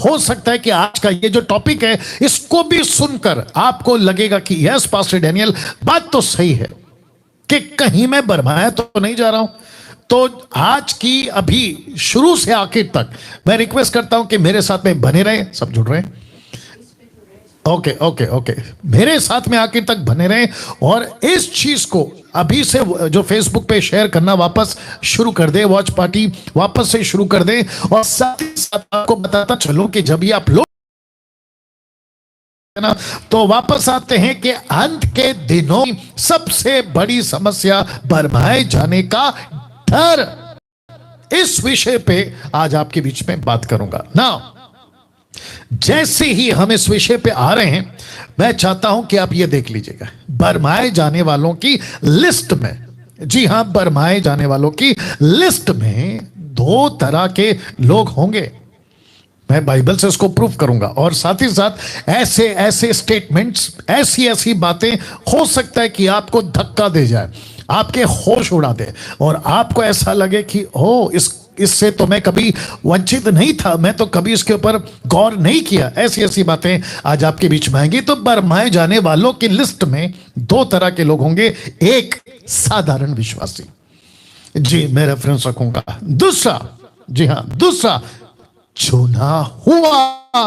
हो सकता है कि आज का ये जो टॉपिक है इसको भी सुनकर आपको लगेगा कि यस पास्टर डैनियल, बात तो सही है कि कहीं मैं बरमाया तो नहीं जा रहा हूं। तो आज की अभी शुरू से आखिर तक मैं रिक्वेस्ट करता हूं कि मेरे साथ में बने रहे। सब जुड़ रहे हैं? ओके ओके ओके, मेरे साथ में आखिर तक बने रहें और इस चीज को अभी से जो फेसबुक पे शेयर करना वापस शुरू कर दे, वॉच पार्टी वापस से शुरू कर दे। और साथ ही साथ आपको बताता चलूं कि जब ये आप लोग ना तो वापस आते हैं कि अंत के दिनों सबसे बड़ी समस्या बरमाए जाने का डर, इस विषय पे आज आपके बीच में बात करूंगा ना। जैसे ही हम इस विषय पे आ रहे हैं, मैं चाहता हूं कि आप ये देख लीजिएगा, बरमाए जाने वालों की लिस्ट में, जी हां, बरमाए जाने वालों की लिस्ट में दो तरह के लोग होंगे। मैं बाइबल से इसको प्रूफ करूंगा और साथ ही साथ ऐसे ऐसे स्टेटमेंट्स, ऐसी ऐसी बातें हो सकता है कि आपको धक्का दे जाए, आपके होश उड़ा दे और आपको ऐसा लगे कि ओ इससे तो मैं कभी वंचित नहीं था, मैं तो कभी इसके ऊपर गौर नहीं किया। ऐसी ऐसी बातें आज आपके बीच में आएंगी। तो बरमाए जाने वालों की लिस्ट में दो तरह के लोग होंगे, एक साधारण विश्वासी, जी मैं रेफरेंस रखूंगा, दूसरा, जी हां दूसरा, चुना हुआ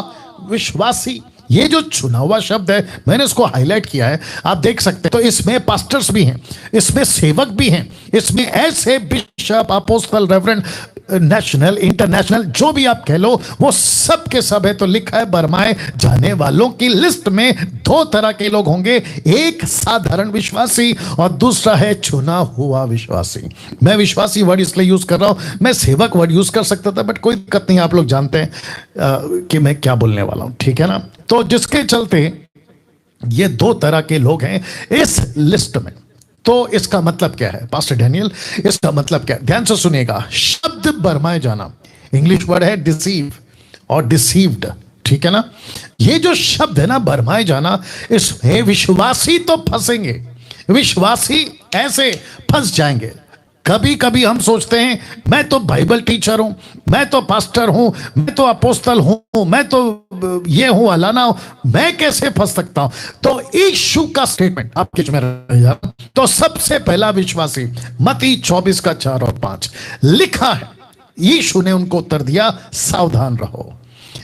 विश्वासी। ये जो चुना हुआ शब्द है मैंने इसको हाईलाइट किया है, आप देख सकते हैं। तो इसमें पास्टर्स भी हैं, इसमें सेवक भी हैं, इसमें ऐसे bishop, apostle, reverend, national, international, जो भी आप कह लो, वो सब के सब है। तो लिखा है बरमाए जाने वालों की लिस्ट में दो तरह के लोग होंगे, एक साधारण विश्वासी और दूसरा है चुना हुआ विश्वासी। मैं विश्वासी वर्ड इसलिए यूज कर रहा हूं, मैं सेवक वर्ड यूज कर सकता था, बट कोई दिक्कत नहीं, आप लोग जानते हैं कि मैं क्या बोलने वाला हूं, ठीक है ना। तो जिसके चलते ये दो तरह के लोग हैं इस लिस्ट में। तो इसका मतलब क्या है पास्टर डैनियल, इसका मतलब क्या है? ध्यान से सुनिएगा। शब्द बरमाए जाना इंग्लिश वर्ड है डिसीव और डिसीव्ड, ठीक है ना। ये जो शब्द है ना बरमाए जाना, इसमें विश्वासी तो फंसेंगे, विश्वासी ऐसे फंस जाएंगे। कभी कभी हम सोचते हैं मैं तो बाइबल टीचर हूं, मैं तो पास्टर हूं, मैं तो अपोस्तल हूं, मैं तो ये हूं अलाना हूं, मैं कैसे फंस सकता हूं? तो यीशु का स्टेटमेंट आपके में रहेगा। तो सबसे पहला विश्वासी, मत्ती 24 का 4 और 5 लिखा है, यीशु ने उनको उत्तर दिया, सावधान रहो।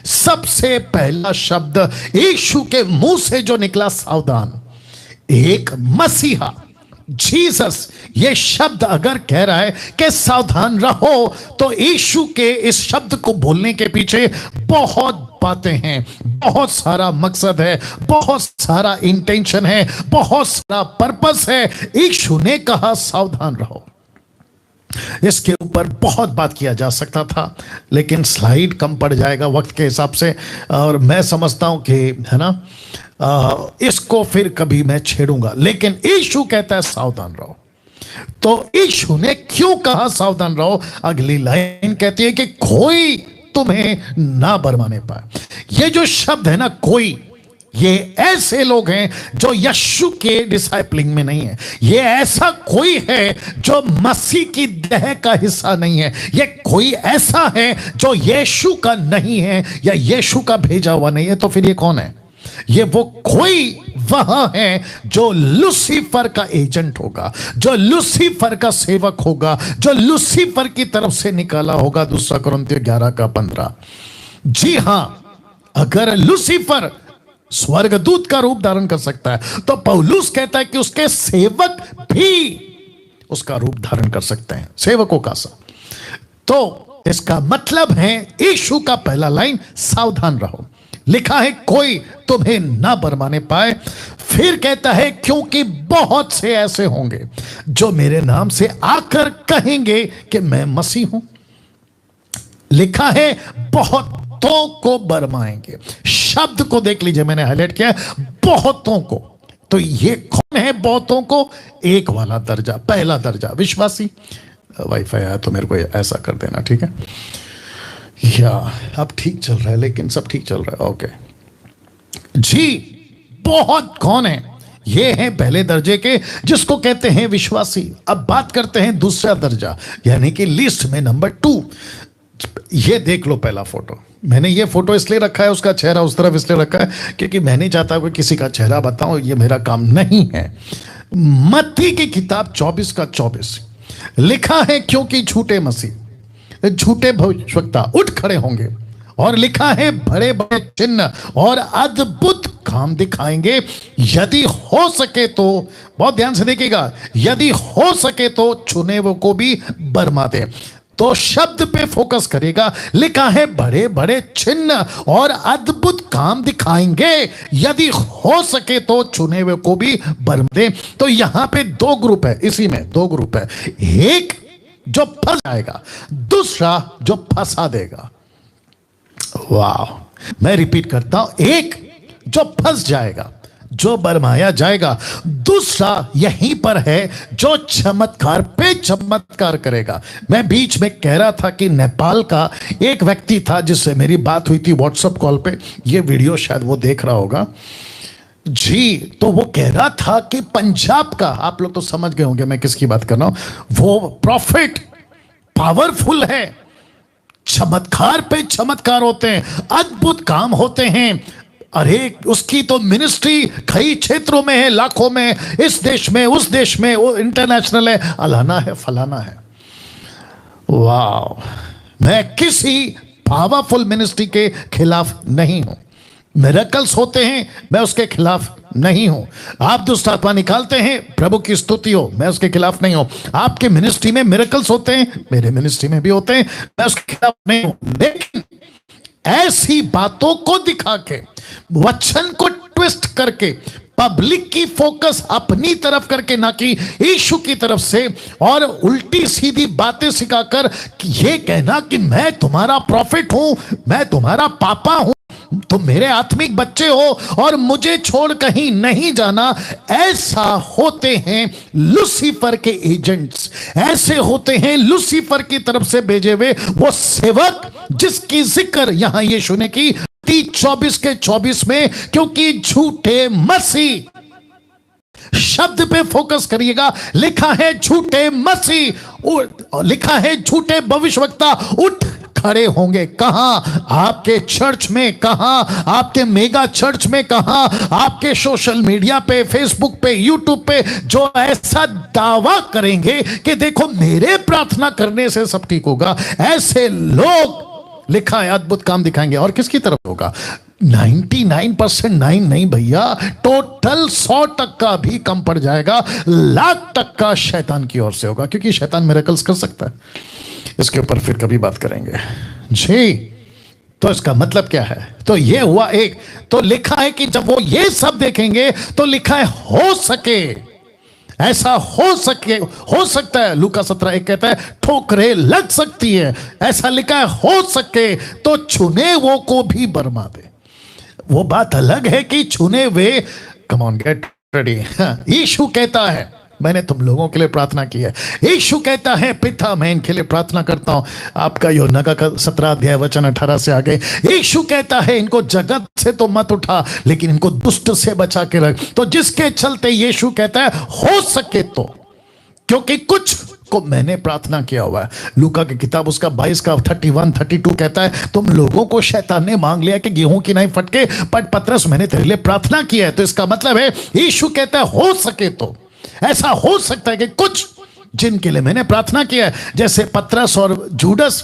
सबसे पहला शब्द यीशु के मुंह से जो निकला, सावधान। एक मसीहा जीसस ये शब्द अगर कह रहा है कि सावधान रहो, तो यीशु के इस शब्द को बोलने के पीछे बहुत बातें हैं, बहुत सारा मकसद है, बहुत सारा इंटेंशन है, बहुत सारा पर्पस है। यीशु ने कहा सावधान रहो। इसके ऊपर बहुत बात किया जा सकता था, लेकिन स्लाइड कम पड़ जाएगा वक्त के हिसाब से, और मैं समझता हूं कि है ना इसको फिर कभी मैं छेड़ूंगा। लेकिन यीशु कहता है सावधान रहो। तो यीशु ने क्यों कहा सावधान रहो? अगली लाइन कहती है कि कोई तुम्हें ना बरमाने पाए। ये जो शब्द है ना कोई, ये ऐसे लोग हैं जो यीशु के डिसाइपलिंग में नहीं है। ये ऐसा कोई है जो मसीह की देह का हिस्सा नहीं है। ये कोई ऐसा है जो यीशु का नहीं है या यीशु का भेजा हुआ नहीं है। तो फिर ये कौन है? ये वो कोई वहां है जो लूसीफर का एजेंट होगा, जो लूसीफर का सेवक होगा, जो लूसीफर की तरफ से निकाला होगा। 2 कुरिन्थियों 11 का 15। जी हां, अगर लूसीफर स्वर्गदूत का रूप धारण कर सकता है, तो पौलुस कहता है कि उसके सेवक भी उसका रूप धारण कर सकते हैं, सेवकों का सा। तो इसका मतलब है यीशु का पहला लाइन सावधान रहो। लिखा है कोई तुम्हें ना बरमाने पाए। फिर कहता है क्योंकि बहुत से ऐसे होंगे जो मेरे नाम से आकर कहेंगे कि मैं मसीह हूं। लिखा है बहुतों को बरमाएंगे। शब्द को देख लीजिए, मैंने हाईलाइट किया बहुतों को। तो ये कौन है बहुतों को? एक वाला दर्जा, पहला दर्जा विश्वासी। वाईफाई आया तो मेरे को ऐसा कर देना, ठीक है? या अब ठीक चल रहा है, लेकिन सब ठीक चल रहा है, ओके जी। बहुत कौन है? ये है पहले दर्जे के, जिसको कहते हैं विश्वासी। अब बात करते हैं दूसरा दर्जा, यानी कि लिस्ट में नंबर 2। ये देख लो पहला फोटो, मैंने ये फोटो इसलिए रखा है, उसका चेहरा उस तरफ इसलिए रखा है क्योंकि मैं नहीं चाहता कोई किसी का चेहरा बताऊं, ये मेरा काम नहीं है। मत्ती की किताब 24 का 24 लिखा है, क्योंकि झूठे मसीह, झूठे भविष्यवक्ता उठ खड़े होंगे, और लिखा है बड़े बड़े चिन्ह और अद्भुत काम दिखाएंगे, यदि हो सके तो, बहुत ध्यान से देखिएगा, यदि हो सके तो चुने वो को भी बरमा दे। तो शब्द पे फोकस करेगा, लिखा है बड़े बड़े चिन्ह और अद्भुत काम दिखाएंगे, यदि हो सके तो चुने हुए को भी बरमा दे। तो यहां पे दो ग्रुप है, इसी में दो ग्रुप है, एक जो फंस जाएगा, दूसरा जो फंसा देगा। वाह, मैं रिपीट करता हूं, एक जो फंस जाएगा, जो बरमाया जाएगा, दूसरा यहीं पर है जो चमत्कार पे चमत्कार करेगा। मैं बीच में कह रहा था कि नेपाल का एक व्यक्ति था जिससे मेरी बात हुई थी व्हाट्सएप कॉल पे, ये वीडियो शायद वो देख रहा होगा जी। तो वो कह रहा था कि पंजाब का, आप लोग तो समझ गए होंगे मैं किसकी बात कर रहा हूं, वो प्रॉफिट पावरफुल है, चमत्कार पे चमत्कार होते हैं, अद्भुत काम होते हैं। अरे उसकी तो मिनिस्ट्री कई क्षेत्रों में है, लाखों में, इस देश में, उस देश में, वो इंटरनेशनल है, अलाना है, फलाना है। वाह, मैं किसी पावरफुल मिनिस्ट्री के खिलाफ नहीं हूं, मिरेकल्स होते हैं, मैं उसके खिलाफ नहीं हूं। आप दुष्ट आत्मा निकालते हैं, प्रभु की स्तुति हो, मैं उसके खिलाफ नहीं हूं। आपके मिनिस्ट्री में मिरेकल्स होते हैं, मेरे मिनिस्ट्री में भी होते हैं, मैं उसके खिलाफ नहीं हूं। लेकिन ऐसी बातों को दिखा के, वचन को ट्विस्ट करके, पब्लिक की फोकस अपनी तरफ करके, ना कि यीशु की तरफ से, और उल्टी सीधी बातें सिखाकर ये कहना कि मैं तुम्हारा प्रॉफिट हूं, मैं तुम्हारा पापा हूं, तुम मेरे आत्मिक बच्चे हो और मुझे छोड़ कहीं नहीं जाना। ऐसा होते हैं लूसीफर के एजेंट्स, ऐसे होते हैं लूसीफर की तरफ से भेजे हुए वो सेवक, जिसकी जिक्र यहां यीशु ने की 24 के 24 में, क्योंकि झूठे मसीह, शब्द पे फोकस करिएगा, लिखा है झूठे मसीह, लिखा है झूठे भविष्यवक्ता उठ खड़े होंगे। कहां? आपके चर्च में, कहां आपके मेगा चर्च में, कहां आपके सोशल मीडिया पे, फेसबुक पे, यूट्यूब पे, जो ऐसा दावा करेंगे कि देखो मेरे प्रार्थना करने से सब ठीक होगा। ऐसे लोग, लिखा है, अद्भुत काम दिखाएंगे। और किसकी तरफ होगा? 99% नहीं भैया, टोटल 100% भी कम पड़ जाएगा, 1,00,000% शैतान की ओर से होगा, क्योंकि शैतान मिरेकल्स कर सकता है। इसके ऊपर फिर कभी बात करेंगे जी। तो इसका मतलब क्या है? तो ये हुआ एक। तो लिखा है कि जब वो ये सब देखेंगे तो लिखा है हो सके, ऐसा हो सके, हो सकता है। लूका 17:1 कहता है ठोकरें लग सकती है, ऐसा लिखा है हो सके तो चुने वो को भी बरमा दे। वो बात अलग है कि चुने वे, कम ऑन गेट रेडी। यीशु कहता है मैंने तुम लोगों के लिए प्रार्थना की है। यीशु कहता है पिता मैं इनके लिए प्रार्थना करता हूं। आपका यूहन्ना का 17 अध्याय वचन 18 से आगे यीशु कहता है इनको जगत से तो मत उठा, लेकिन इनको दुष्ट से बचा के रख। तो जिसके चलते यीशु कहता है हो सके तो, क्योंकि कुछ को मैंने प्रार्थना किया हुआ है। लूका की किताब उसका 22 का 31-32 कहता है तुम लोगों को शैतान ने मांग लिया कि गेहूं की नहीं फटके, पर पतरस मैंने तेरे लिए प्रार्थना किया है। तो इसका मतलब है यीशु कहता है हो सके तो, ऐसा हो सकता है कि कुछ जिनके लिए मैंने प्रार्थना किया है, जैसे पतरस और जूडस,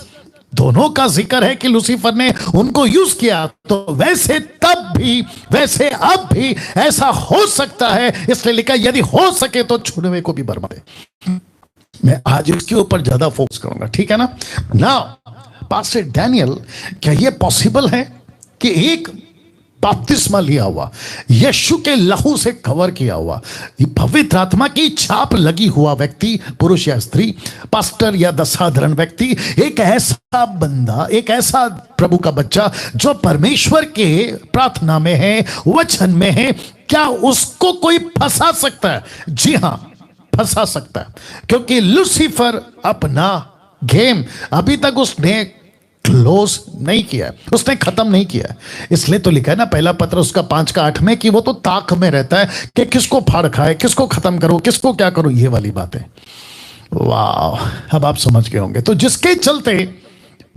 दोनों का जिक्र है कि लूसीफर ने उनको यूज किया, तो वैसे तब भी, वैसे अब भी ऐसा हो सकता है। इसलिए लिखा यदि हो सके तो छुड़वे को भी बरमा दे। मैं आज इसके ऊपर ज्यादा फोकस करूंगा, ठीक है ना। नाउ पास्टर डैनियल, क्या यह पॉसिबल है कि एक बपतिस्मा लिया हुआ, यीशु के लहू से कवर किया हुआ, पवित्र आत्मा की छाप लगी हुआ व्यक्ति, पुरुष या स्त्री, पास्टर या साधारण व्यक्ति, एक ऐसा बंदा, एक ऐसा प्रभु का बच्चा जो परमेश्वर के प्रार्थना में है, वचन में है, क्या उसको कोई फंसा सकता है? जी हां, फंसा सकता है, क्योंकि लूसीफर अपना गेम अभी तक उसने क्लोज नहीं किया, उसने खत्म नहीं किया। इसलिए तो लिखा है ना पहला पत्र उसका 5:8 में कि वो तो ताक में रहता है कि किसको फाड़ खाए, किसको खत्म करो, किसको क्या करो, ये वाली बातें। वाह, अब आप समझ गए होंगे। तो जिसके चलते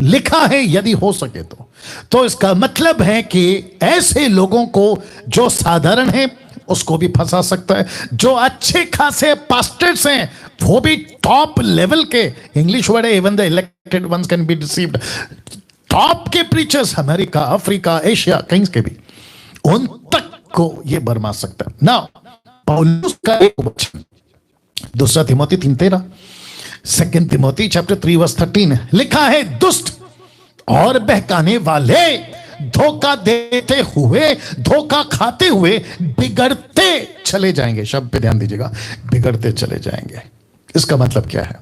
लिखा है यदि हो सके तो इसका मतलब है कि ऐसे लोगों को जो साधारण है उसको भी फंसा सकता है, जो अच्छे खासे पास्टर्स हैं वो भी टॉप लेवल के, इंग्लिश वर्ड है, even the elected ones can be deceived, top के प्रीचर्स अमेरिका, अफ्रीका, एशिया, कहीं के भी, उन तक को ये बरमा सकता है ना। पौलुस का एक वचन दूसरा Timothy 3:13, second Timothy chapter 3 verse 13 लिखा है, दुष्ट और बहकाने वाले धोखा देते हुए, धोखा खाते हुए बिगड़ते चले जाएंगे। शब्द पे ध्यान दीजिएगा, बिगड़ते चले जाएंगे। इसका मतलब क्या है?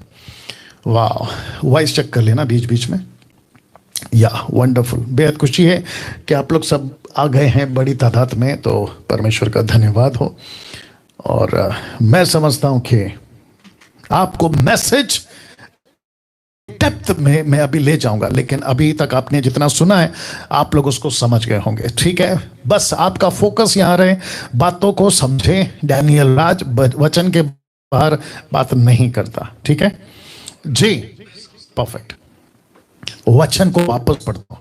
वाह, वॉइस चेक कर लेना बीच बीच में। या वंडरफुल, बेहद खुशी है कि आप लोग सब आ गए हैं बड़ी तादाद में, तो परमेश्वर का धन्यवाद हो। और मैं समझता हूं कि आपको मैसेज डेप्थ में मैं अभी ले जाऊंगा, लेकिन अभी तक आपने जितना सुना है आप लोग उसको समझ गए होंगे, ठीक है? बस आपका फोकस यहां रहे, बातों को समझे। डैनियल राज वचन के बाहर बात नहीं करता, ठीक है जी? परफेक्ट। वचन को वापस पढ़ता हूं,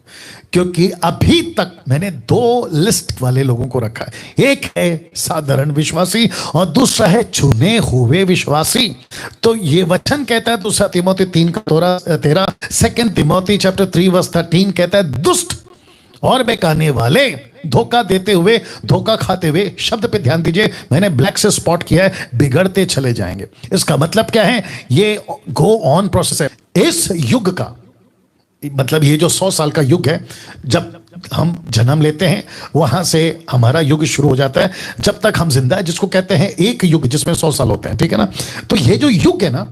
क्योंकि अभी तक मैंने दो लिस्ट वाले लोगों को रखा है, एक है साधारण विश्वासी और दूसरा है चुने हुए विश्वासी। तो ये वचन कहता है दूसरा Timothy 3:13, second Timothy chapter 3 verse 13 कहता है, दुष्ट और बेकाने वाले धोखा देते हुए, धोखा खाते हुए, शब्द पे ध्यान दीजिए, मैंने ब्लैक से स्पॉट किया है, बिगड़ते चले जाएंगे। इसका मतलब क्या है? ये गो ऑन प्रोसेस है। इस युग का मतलब ये जो 100 साल का युग है, जब हम जन्म लेते हैं वहां से हमारा युग शुरू हो जाता है, जब तक हम जिंदा है, जिसको कहते हैं एक युग, जिसमें 100 साल होते हैं, ठीक है ना? तो ये जो युग है ना,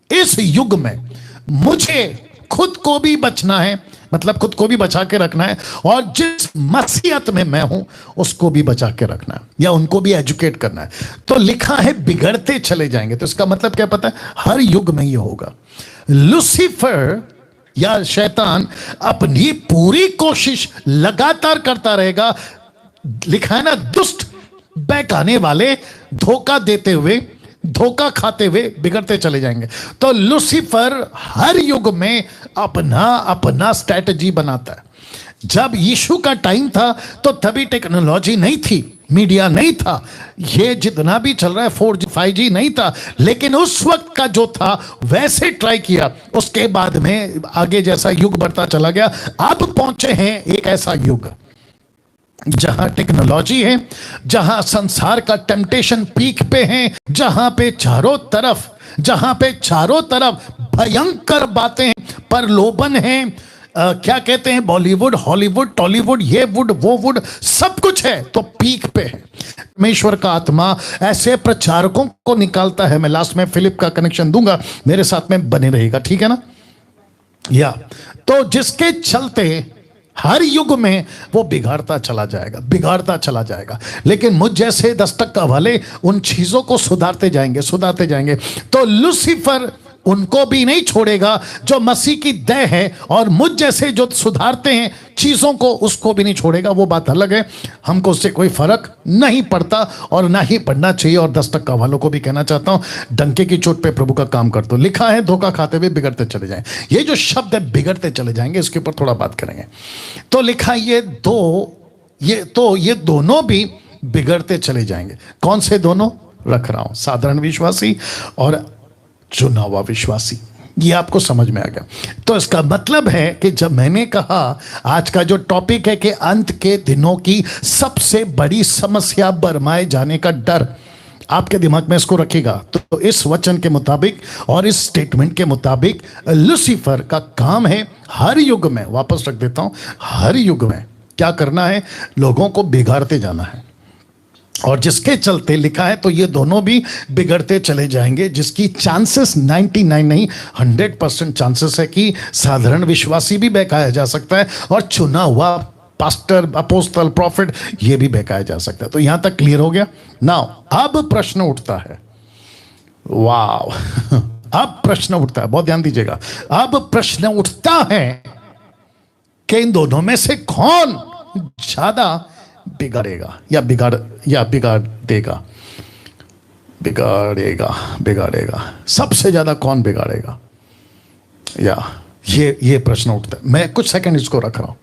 इस युग में मुझे खुद को भी बचना है, मतलब खुद को भी बचा के रखना है, और जिस मसीहत में मैं हूं उसको भी बचा के रखना है, या उनको भी एजुकेट करना है। तो लिखा है बिगड़ते चले जाएंगे, तो इसका मतलब क्या पता है? हर युग में ये होगा। लूसीफर या शैतान अपनी पूरी कोशिश लगातार करता रहेगा। लिखा है ना, दुष्ट बहकाने वाले धोखा देते हुए, धोखा खाते हुए बिगड़ते चले जाएंगे। तो लूसीफर हर युग में अपना अपना स्ट्रैटेजी बनाता है। जब यीशु का टाइम था तो तभी टेक्नोलॉजी नहीं थी, मीडिया नहीं था, ये जितना भी चल रहा है 4G 5G नहीं था, लेकिन उस वक्त का जो था वैसे ट्राई किया। उसके बाद में आगे जैसा युग बढ़ता चला गया, अब पहुंचे हैं एक ऐसा युग जहां टेक्नोलॉजी है, जहां संसार का टेम्पटेशन पीक पे है, जहां पे चारों तरफ भयंकर बातें, प्रलोभन है, क्या कहते हैं, बॉलीवुड, हॉलीवुड, टॉलीवुड, ये वुड, वो वुड, सब कुछ है, तो पीक पे है। परमेश्वर का आत्मा ऐसे प्रचारकों को निकालता है। मैं लास्ट में फिलिप का कनेक्शन दूंगा, मेरे साथ में बने रहेगा, ठीक है ना? या तो जिसके चलते हर युग में वो बिगाड़ता चला जाएगा, लेकिन मुझ जैसे दस्तक वाले उन चीजों को सुधारते जाएंगे। तो लूसीफर उनको भी नहीं छोड़ेगा जो मसीह की दया है, और मुझ जैसे जो सुधारते हैं चीजों को, उसको भी नहीं छोड़ेगा। वो बात अलग है, हमको उससे कोई फर्क नहीं पड़ता और ना ही पड़ना चाहिए। और दस्तक का वालों को भी कहना चाहता हूं, डंके की चोट पे प्रभु का काम कर दो। लिखा है धोखा खाते हुए बिगड़ते चले जाएं। ये जो शब्द है बिगड़ते चले जाएंगे, इसके ऊपर थोड़ा बात करेंगे। तो लिखा ये दोनों भी बिगड़ते चले जाएंगे। कौन से दोनों रख रहा हूं? साधारण विश्वासी और चुना हुआ विश्वासी। ये आपको समझ में आ गया? तो इसका मतलब है कि जब मैंने कहा आज का जो टॉपिक है कि अंत के दिनों की सबसे बड़ी समस्या बरमाए जाने का डर, आपके दिमाग में इसको रखिएगा। तो इस वचन के मुताबिक और इस स्टेटमेंट के मुताबिक लूसीफर का काम है हर युग में, वापस रख देता हूं, हर युग में क्या करना है? लोगों को बिगाड़ते जाना है। और जिसके चलते लिखा है तो ये दोनों भी बिगड़ते चले जाएंगे, जिसकी चांसेस 99 नहीं 100% चांसेस है कि साधारण विश्वासी भी बहकाया जा सकता है, और चुना हुआ पास्टर, अपोस्तल, प्रॉफिट, ये भी बहकाया जा सकता है। तो यहां तक क्लियर हो गया? नाउ अब प्रश्न उठता है, वाव अब प्रश्न उठता है, बहुत ध्यान दीजिएगा। अब प्रश्न उठता है कि इन दोनों में से कौन ज्यादा बिगाड़ेगा या बिगाड़ देगा? बिगाड़ेगा। सबसे ज्यादा कौन बिगाड़ेगा? या ये प्रश्न उठता है। मैं कुछ सेकंड इसको रख रहा हूं।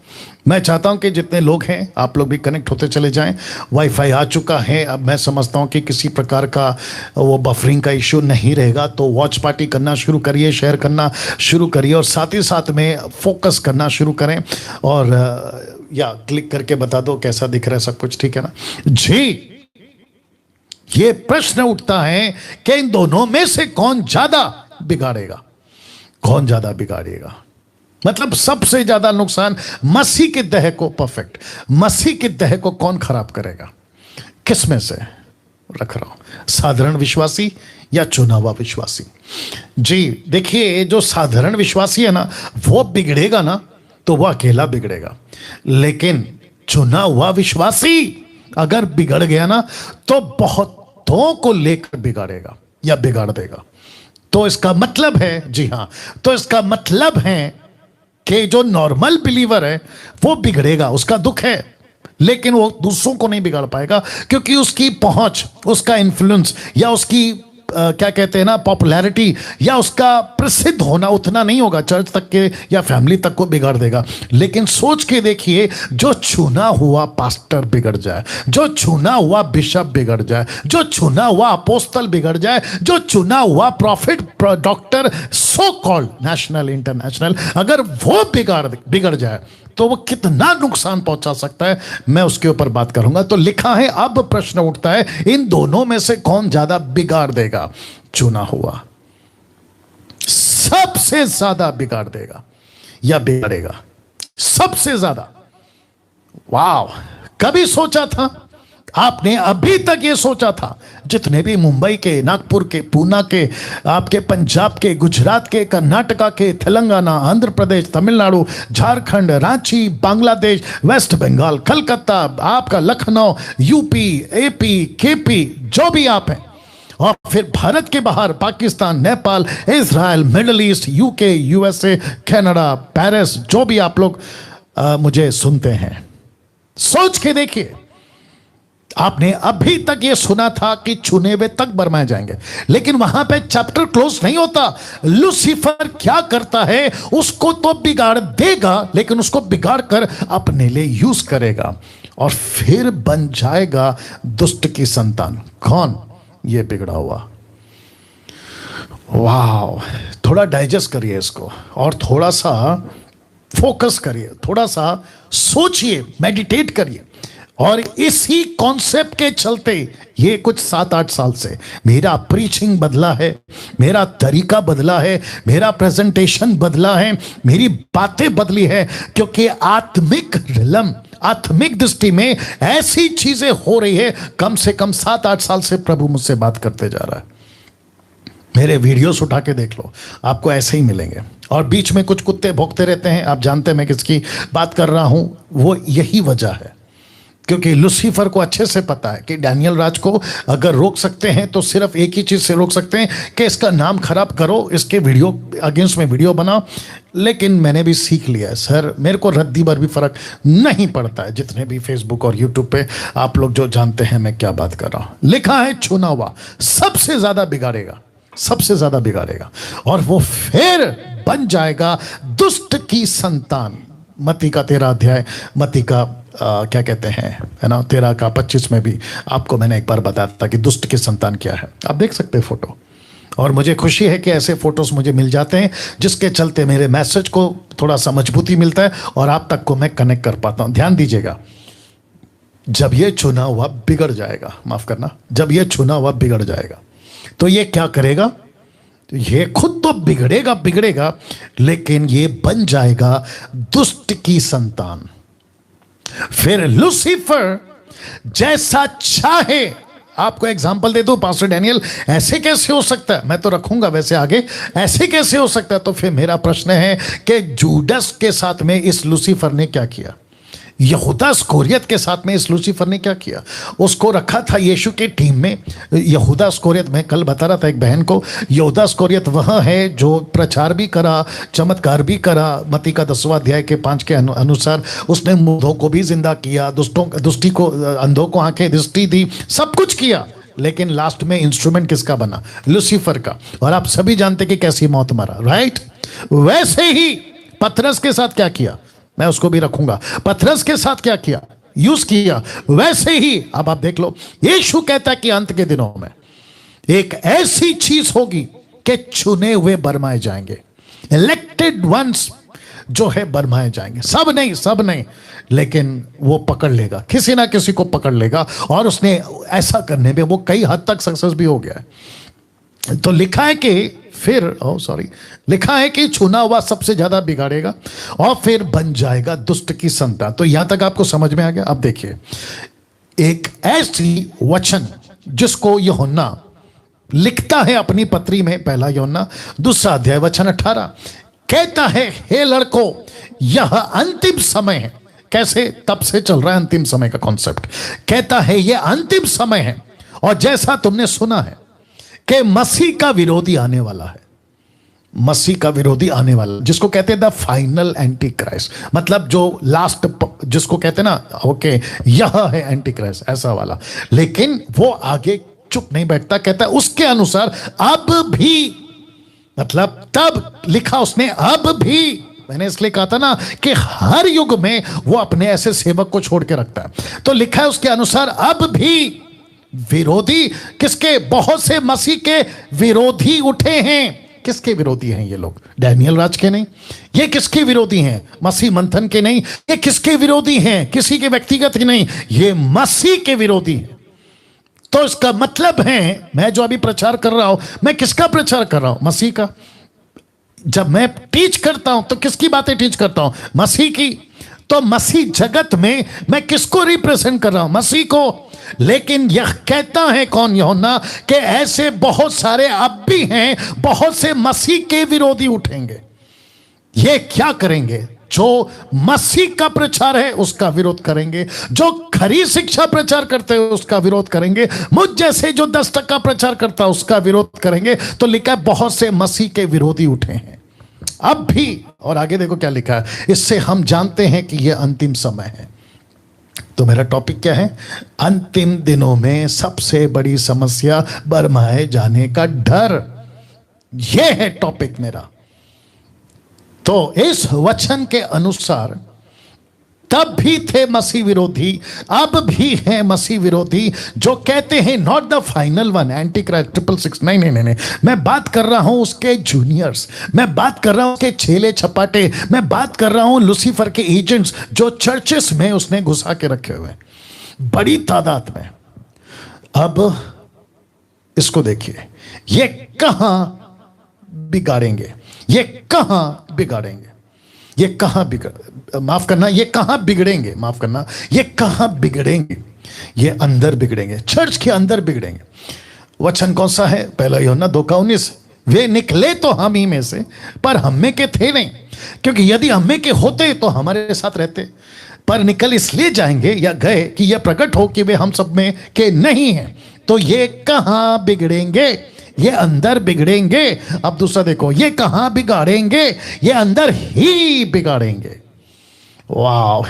मैं चाहता हूं कि जितने लोग हैं आप लोग भी कनेक्ट होते चले जाएं। वाईफाई आ चुका है, अब मैं समझता हूं कि किसी प्रकार का वो बफरिंग का इश्यू नहीं रहेगा। तो वॉच पार्टी करना शुरू करिए, शेयर करना शुरू करिए और साथ ही साथ में फोकस करना शुरू करें। और या क्लिक करके बता दो कैसा दिख रहा है सब कुछ, ठीक है ना जी। ये प्रश्न उठता है कि इन दोनों में से कौन ज्यादा बिगाड़ेगा, कौन ज्यादा बिगाड़ेगा। मतलब सबसे ज्यादा नुकसान मसीह के देह को, परफेक्ट मसीह के देह को कौन खराब करेगा। किस में से रख रहा हूं, साधारण विश्वासी या चुना हुआ विश्वासी। जी देखिए, जो साधारण विश्वासी है ना वो बिगड़ेगा ना तो वह अकेला बिगड़ेगा, लेकिन चुना हुआ विश्वासी अगर बिगड़ गया ना तो बहुतों को लेकर बिगाड़ेगा या बिगाड़ देगा। तो इसका मतलब है, जी हां, तो इसका मतलब है कि जो नॉर्मल बिलीवर है वो बिगड़ेगा, उसका दुख है, लेकिन वो दूसरों को नहीं बिगाड़ पाएगा क्योंकि उसकी पहुंच, उसका इन्फ्लुएंस या उसकी क्या कहते हैं ना, पॉपुलैरिटी या उसका प्रसिद्ध होना उतना नहीं होगा, चर्च तक के या फैमिली तक को बिगाड़ देगा। लेकिन सोच के देखिए, जो चुना हुआ पास्टर बिगड़ जाए, जो चुना हुआ बिशप बिगड़ जाए, जो चुना हुआ अपोस्तल बिगड़ जाए, जो चुना हुआ profit, doctor, so called national international, अगर वो बिगड़ जाए तो वो कितना नुकसान पहुंचा सकता है, मैं उसके ऊपर बात करूंगा। तो लिखा है, अब प्रश्न उठता है इन दोनों में से कौन ज्यादा बिगाड़ देगा। चुना हुआ सबसे ज्यादा बिगाड़ देगा या बिगाड़ेगा सबसे ज्यादा। वाह, कभी सोचा था आपने, अभी तक ये सोचा था, जितने भी मुंबई के, नागपुर के, पूना के, आपके पंजाब के, गुजरात के, कर्नाटका के, तेलंगाना, आंध्र प्रदेश, तमिलनाडु, झारखंड, रांची, बांग्लादेश, वेस्ट बंगाल, कलकत्ता, आपका लखनऊ, यूपी, एपी, केपी, जो भी आप हैं, और फिर भारत के बाहर Pakistan, Nepal, Israel, middle east, UK, USA, Canada, Paris, जो भी आप लोग मुझे सुनते हैं, सोच के देखिए, आपने अभी तक यह सुना था कि चुने हुए तक बरमाए जाएंगे, लेकिन वहां पे चैप्टर क्लोज नहीं होता। लूसीफर क्या करता है, उसको तो बिगाड़ देगा, लेकिन उसको बिगाड़ कर अपने लिए यूज करेगा और फिर बन जाएगा दुष्ट की संतान। कौन? ये बिगड़ा हुआ। वाह, थोड़ा डाइजेस्ट करिए इसको और थोड़ा सा फोकस करिए, थोड़ा सा सोचिए, मेडिटेट करिए। और इसी कॉन्सेप्ट के चलते ये कुछ 7-8 साल से मेरा प्रीचिंग बदला है, मेरा तरीका बदला है, मेरा प्रेजेंटेशन बदला है, मेरी बातें बदली है, क्योंकि आत्मिक रिलम, आत्मिक दृष्टि में ऐसी चीजें हो रही है। कम से कम 7-8 साल से प्रभु मुझसे बात करते जा रहा है। मेरे वीडियोस उठा के देख लो, आपको ऐसे ही मिलेंगे। और बीच में कुछ कुत्ते भौंकते रहते हैं, आप जानते हैं मैं किसकी बात कर रहा हूं। वो यही वजह है, क्योंकि लूसीफर को अच्छे से पता है कि डैनियल राज को अगर रोक सकते हैं तो सिर्फ एक ही चीज से रोक सकते हैं कि इसका नाम खराब करो, इसके वीडियो अगेंस्ट में वीडियो बनाओ। लेकिन मैंने भी सीख लिया है सर, मेरे को रद्दी भर भी फर्क नहीं पड़ता है। जितने भी फेसबुक और यूट्यूब पे आप लोग जो जानते हैं मैं क्या बात कर रहा हूं। लिखा है चुना हुआ सबसे ज्यादा बिगाड़ेगा, सबसे ज्यादा बिगाड़ेगा, और वो फिर बन जाएगा दुष्ट की संतान। मत्ती का 13 अध्याय, मत्ती का क्या कहते हैं, है ना, 13 का 25 में भी आपको मैंने एक बार बताया था कि दुष्ट की संतान क्या है। आप देख सकते हैं फोटो, और मुझे खुशी है कि ऐसे फोटोज मुझे मिल जाते हैं जिसके चलते मेरे मैसेज को थोड़ा सा मजबूती मिलता है और आप तक को मैं कनेक्ट कर पाता हूं। ध्यान दीजिएगा, जब ये चुना हुआ बिगड़ जाएगा, माफ करना, जब ये चुना हुआ बिगड़ जाएगा तो ये क्या करेगा, ये खुद तो बिगड़ेगा बिगड़ेगा, लेकिन ये बन जाएगा दुष्ट की संतान। फिर लूसीफर जैसा चाहे, आपको एग्जांपल दे दो, पास्टर डैनियल ऐसे कैसे हो सकता है, मैं तो रखूंगा वैसे आगे, ऐसे कैसे हो सकता है। तो फिर मेरा प्रश्न है कि जूडस के साथ में इस लूसीफर ने क्या किया, यहूदा स्कोरियत के साथ में इस लूसीफर ने क्या किया। उसको रखा था यीशु के टीम में। यहूदा स्कोरियत, मैं कल बता रहा था एक बहन को, यहूदा स्कोरियत वह है जो प्रचार भी करा, चमत्कार भी करा। मत्ती का 10वां अध्याय के 5 के अनुसार उसने मुर्दों को भी जिंदा किया, दुष्टों को, अंधों को आंखें दृष्टि दी, सब कुछ किया, लेकिन लास्ट में इंस्ट्रूमेंट किसका बना, लूसीफर का। और आप सभी जानते कि कैसी मौत मरा, राइट। वैसे ही पतरस के साथ क्या किया, मैं उसको भी रखूंगा। पतरस के साथ क्या किया, यूज किया, वैसे ही अब आप देख लो। यीशु कहता है कि अंत के दिनों में एक ऐसी चीज होगी कि चुने हुए बरमाए जाएंगे, इलेक्टेड वंस जो है बरमाए जाएंगे। सब नहीं, सब नहीं, लेकिन वो पकड़ लेगा, किसी ना किसी को पकड़ लेगा। और उसने ऐसा करने में वो कई हद तक सक्सेस भी हो गया है। तो लिखा है कि फिर लिखा है कि चुना हुआ सबसे ज्यादा बिगाड़ेगा और फिर बन जाएगा दुष्ट की संतान। तो यहां तक आपको समझ में आ गया। अब देखिए, एक ऐसी वचन जिसको यूहन्ना लिखता है अपनी पत्री में, पहला यूहन्ना 2 अध्याय वचन 18, कहता है, हे लड़कों, यह अंतिम समय है। कैसे, तब से चल रहा है अंतिम समय का कॉन्सेप्ट। कहता है यह अंतिम समय है, और जैसा तुमने सुना है कि मसीह का विरोधी आने वाला है। मसीह का विरोधी आने वाला, जिसको कहते हैं द फाइनल एंटी क्राइस्ट, मतलब जो लास्ट, जिसको कहते हैं ना, ओके, यह है एंटी क्राइस्ट, ऐसा वाला। लेकिन वो आगे चुप नहीं बैठता, कहता है उसके अनुसार अब भी, मतलब तब लिखा उसने, अब भी, मैंने इसलिए कहा था ना कि हर युग में वो अपने ऐसे सेवक को छोड़ के रखता है। तो लिखा है उसके अनुसार अब भी विरोधी, किसके, बहुत से मसीह के विरोधी उठे हैं। किसके विरोधी हैं ये लोग, डैनियल राज के नहीं। ये किसके विरोधी हैं, मसीह मंथन के नहीं। ये किसके विरोधी हैं, किसी के व्यक्तिगत के नहीं, ये मसीह के विरोधी हैं। तो इसका मतलब है, मैं जो अभी प्रचार कर रहा हूं, मैं किसका प्रचार कर रहा हूं, मसीह का। जब मैं टीच करता हूं तो किसकी बातें टीच करता हूं, मसीह की। तो मसीह जगत में मैं किसको रिप्रेजेंट कर रहा हूं, मसीह को। लेकिन यह कहता है कौन, यूहन्ना, कि ऐसे बहुत सारे अब भी हैं, बहुत से मसीह के विरोधी उठेंगे। ये क्या करेंगे, जो मसीह का प्रचार है उसका विरोध करेंगे, जो खरी शिक्षा प्रचार करते हैं उसका विरोध करेंगे, मुझ जैसे जो 10% प्रचार करता है उसका विरोध करेंगे। तो लिखा है बहुत से मसीह के विरोधी उठे हैं अब भी। और आगे देखो क्या लिखा है, इससे हम जानते हैं कि यह अंतिम समय है। तो मेरा टॉपिक क्या है, अंतिम दिनों में सबसे बड़ी समस्या बरमाए जाने का डर। यह है टॉपिक मेरा। तो इस वचन के अनुसार तब भी थे मसीह विरोधी, अब भी हैं मसीह विरोधी, जो कहते हैं not the final one, anti Christ 666, नहीं, मैं बात कर रहा हूं उसके जूनियर्स, मैं बात कर रहा हूं उसके छेले छपाटे, मैं बात कर रहा हूं लूसीफर के एजेंट्स जो चर्चेस में उसने घुसा के रखे हुए बड़ी तादाद में। अब इसको देखिए, ये कहां बिगाड़ेंगे, ये कहां बिगाड़ेंगे, ये कहां माफ करना, ये कहां बिगड़ेंगे, माफ करना, ये कहां बिगड़ेंगे, ये अंदर बिगड़ेंगे, चर्च के अंदर बिगड़ेंगे। वचन कौन सा है, पहला यूहन्ना 2:19, वे निकले तो हम ही में से, पर हम में के थे नहीं, क्योंकि यदि हम में के होते तो हमारे साथ रहते, पर निकल इसलिए जाएंगे या गए कि यह प्रकट हो कि वे हम सब में के नहीं हैं। तो ये कहां बिगड़ेंगे, ये अंदर बिगड़ेंगे। अब दूसरा देखो, ये कहां बिगाड़ेंगे, ये अंदर ही बिगाड़ेंगे। वाह,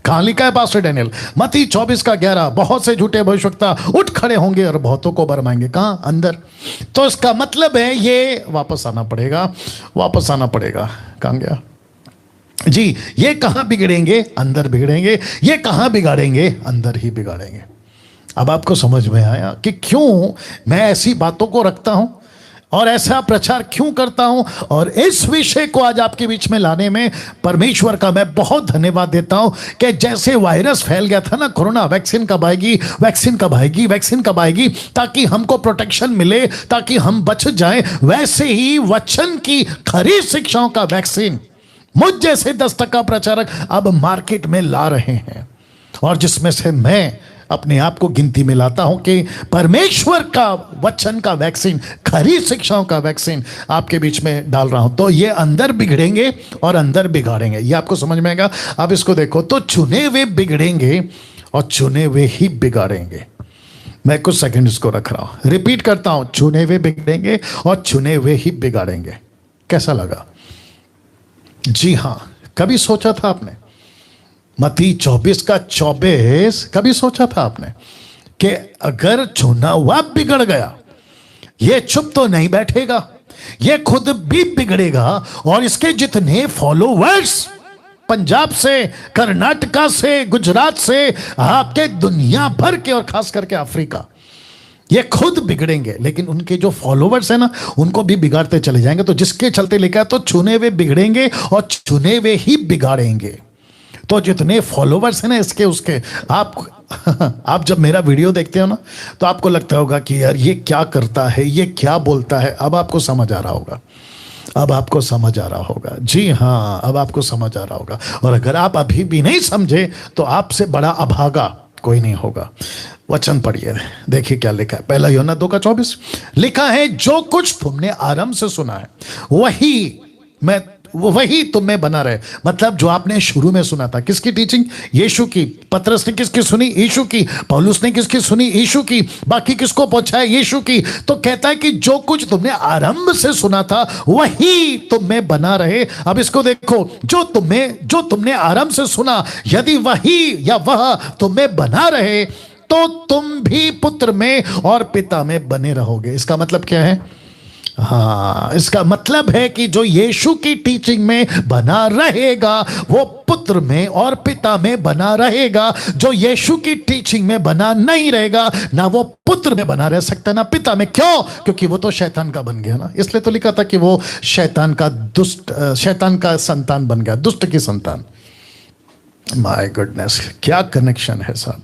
कहां लिखा है पास्टर डैनियल, मत्ती 24:11, बहुत से झूठे भविष्यवक्ता उठ खड़े होंगे और बहुतों को भरमाएंगे। कहां, अंदर। तो इसका मतलब है ये वापस आना पड़ेगा, वापस आना पड़ेगा। कहां गया जी, ये कहां बिगड़ेंगे, अंदर बिगड़ेंगे। ये कहां बिगाड़ेंगे, अंदर ही बिगाड़ेंगे। अब आपको समझ में आया कि क्यों मैं ऐसी बातों को रखता हूं और ऐसा प्रचार क्यों करता हूं। और इस विषय को आज आपके बीच में लाने में परमेश्वर का मैं बहुत धन्यवाद देता हूं कि जैसे वायरस फैल गया था ना, कोरोना, वैक्सीन कब आएगी, वैक्सीन कब आएगी, वैक्सीन कब आएगी, ताकि हमको प्रोटेक्शन मिले, ताकि हम बच जाएं, वैसे ही वचन की खरी शिक्षाओं का वैक्सीन मुझ जैसे 10% प्रचारक अब मार्केट में ला रहे हैं, और जिसमें से मैं अपने आप को गिनती में लाता हूं कि परमेश्वर का वचन का वैक्सीन, खरी शिक्षाओं का वैक्सीन आपके बीच में डाल रहा हूं। तो ये अंदर बिगड़ेंगे और अंदर बिगाड़ेंगे, ये आपको समझ में आएगा। अब इसको देखो, तो चुने हुए बिगड़ेंगे और चुने हुए ही बिगाड़ेंगे। मैं कुछ सेकंड इसको रख रहा हूं, रिपीट करता हूं, चुने हुए बिगड़ेंगे और चुने हुए ही बिगाड़ेंगे। कैसा लगा? जी हां, कभी सोचा था आपने मत्ती 24:24, कभी सोचा था आपने कि अगर चुना हुआ बिगड़ गया, ये चुप तो नहीं बैठेगा, ये खुद भी बिगड़ेगा और इसके जितने फॉलोवर्स पंजाब से, कर्नाटका से, गुजरात से, आपके दुनिया भर के और खास करके अफ्रीका, ये खुद बिगड़ेंगे, लेकिन उनके जो फॉलोवर्स है ना उनको भी बिगाड़ते चले जाएंगे। तो जिसके चलते लिखा है तो चुने हुए बिगड़ेंगे और चुने हुए ही बिगाड़ेंगे। तो जितने फॉलोवर्स हैं ना इसके उसके, आप जब मेरा वीडियो देखते हो ना तो आपको लगता होगा कि यार ये क्या करता है, ये क्या बोलता है। अब आपको समझ आ रहा होगा, अब आपको समझ आ रहा होगा। जी हाँ, अब आपको समझ आ रहा होगा। और अगर आप अभी भी नहीं समझे तो आपसे बड़ा अभागा कोई नहीं होगा। वचन पढ़िए, देखिए क्या लिखा है। पहला यूहन्ना 2:24 लिखा है, जो कुछ तुमने आरंभ से सुना है वही तुम में बना रहे। मतलब जो आपने शुरू में सुना था, किसकी टीचिंग? यीशु की। पतरस ने किसकी सुनी? यीशु की। पौलुस ने किसकी सुनी? यीशु की। बाकी किसको पहुंचाया? यीशु की। तो कहता है कि जो कुछ तुमने आरंभ से सुना था वही तुम में बना रहे। अब इसको देखो, जो तुमने आरंभ से सुना, यदि वही या वह तुम में बना रहे तो तुम भी पुत्र में और पिता में बने रहोगे। इसका मतलब क्या है? हाँ, इसका मतलब है कि जो यीशु की टीचिंग में बना रहेगा वो पुत्र में और पिता में बना रहेगा। जो यीशु की टीचिंग में बना नहीं रहेगा, ना वो पुत्र में बना रह सकता ना पिता में। क्यों? क्योंकि वो तो शैतान का बन गया ना। इसलिए तो लिखा था कि वो शैतान का संतान बन गया, दुष्ट की संतान। माय गुडनेस, क्या कनेक्शन है साहब।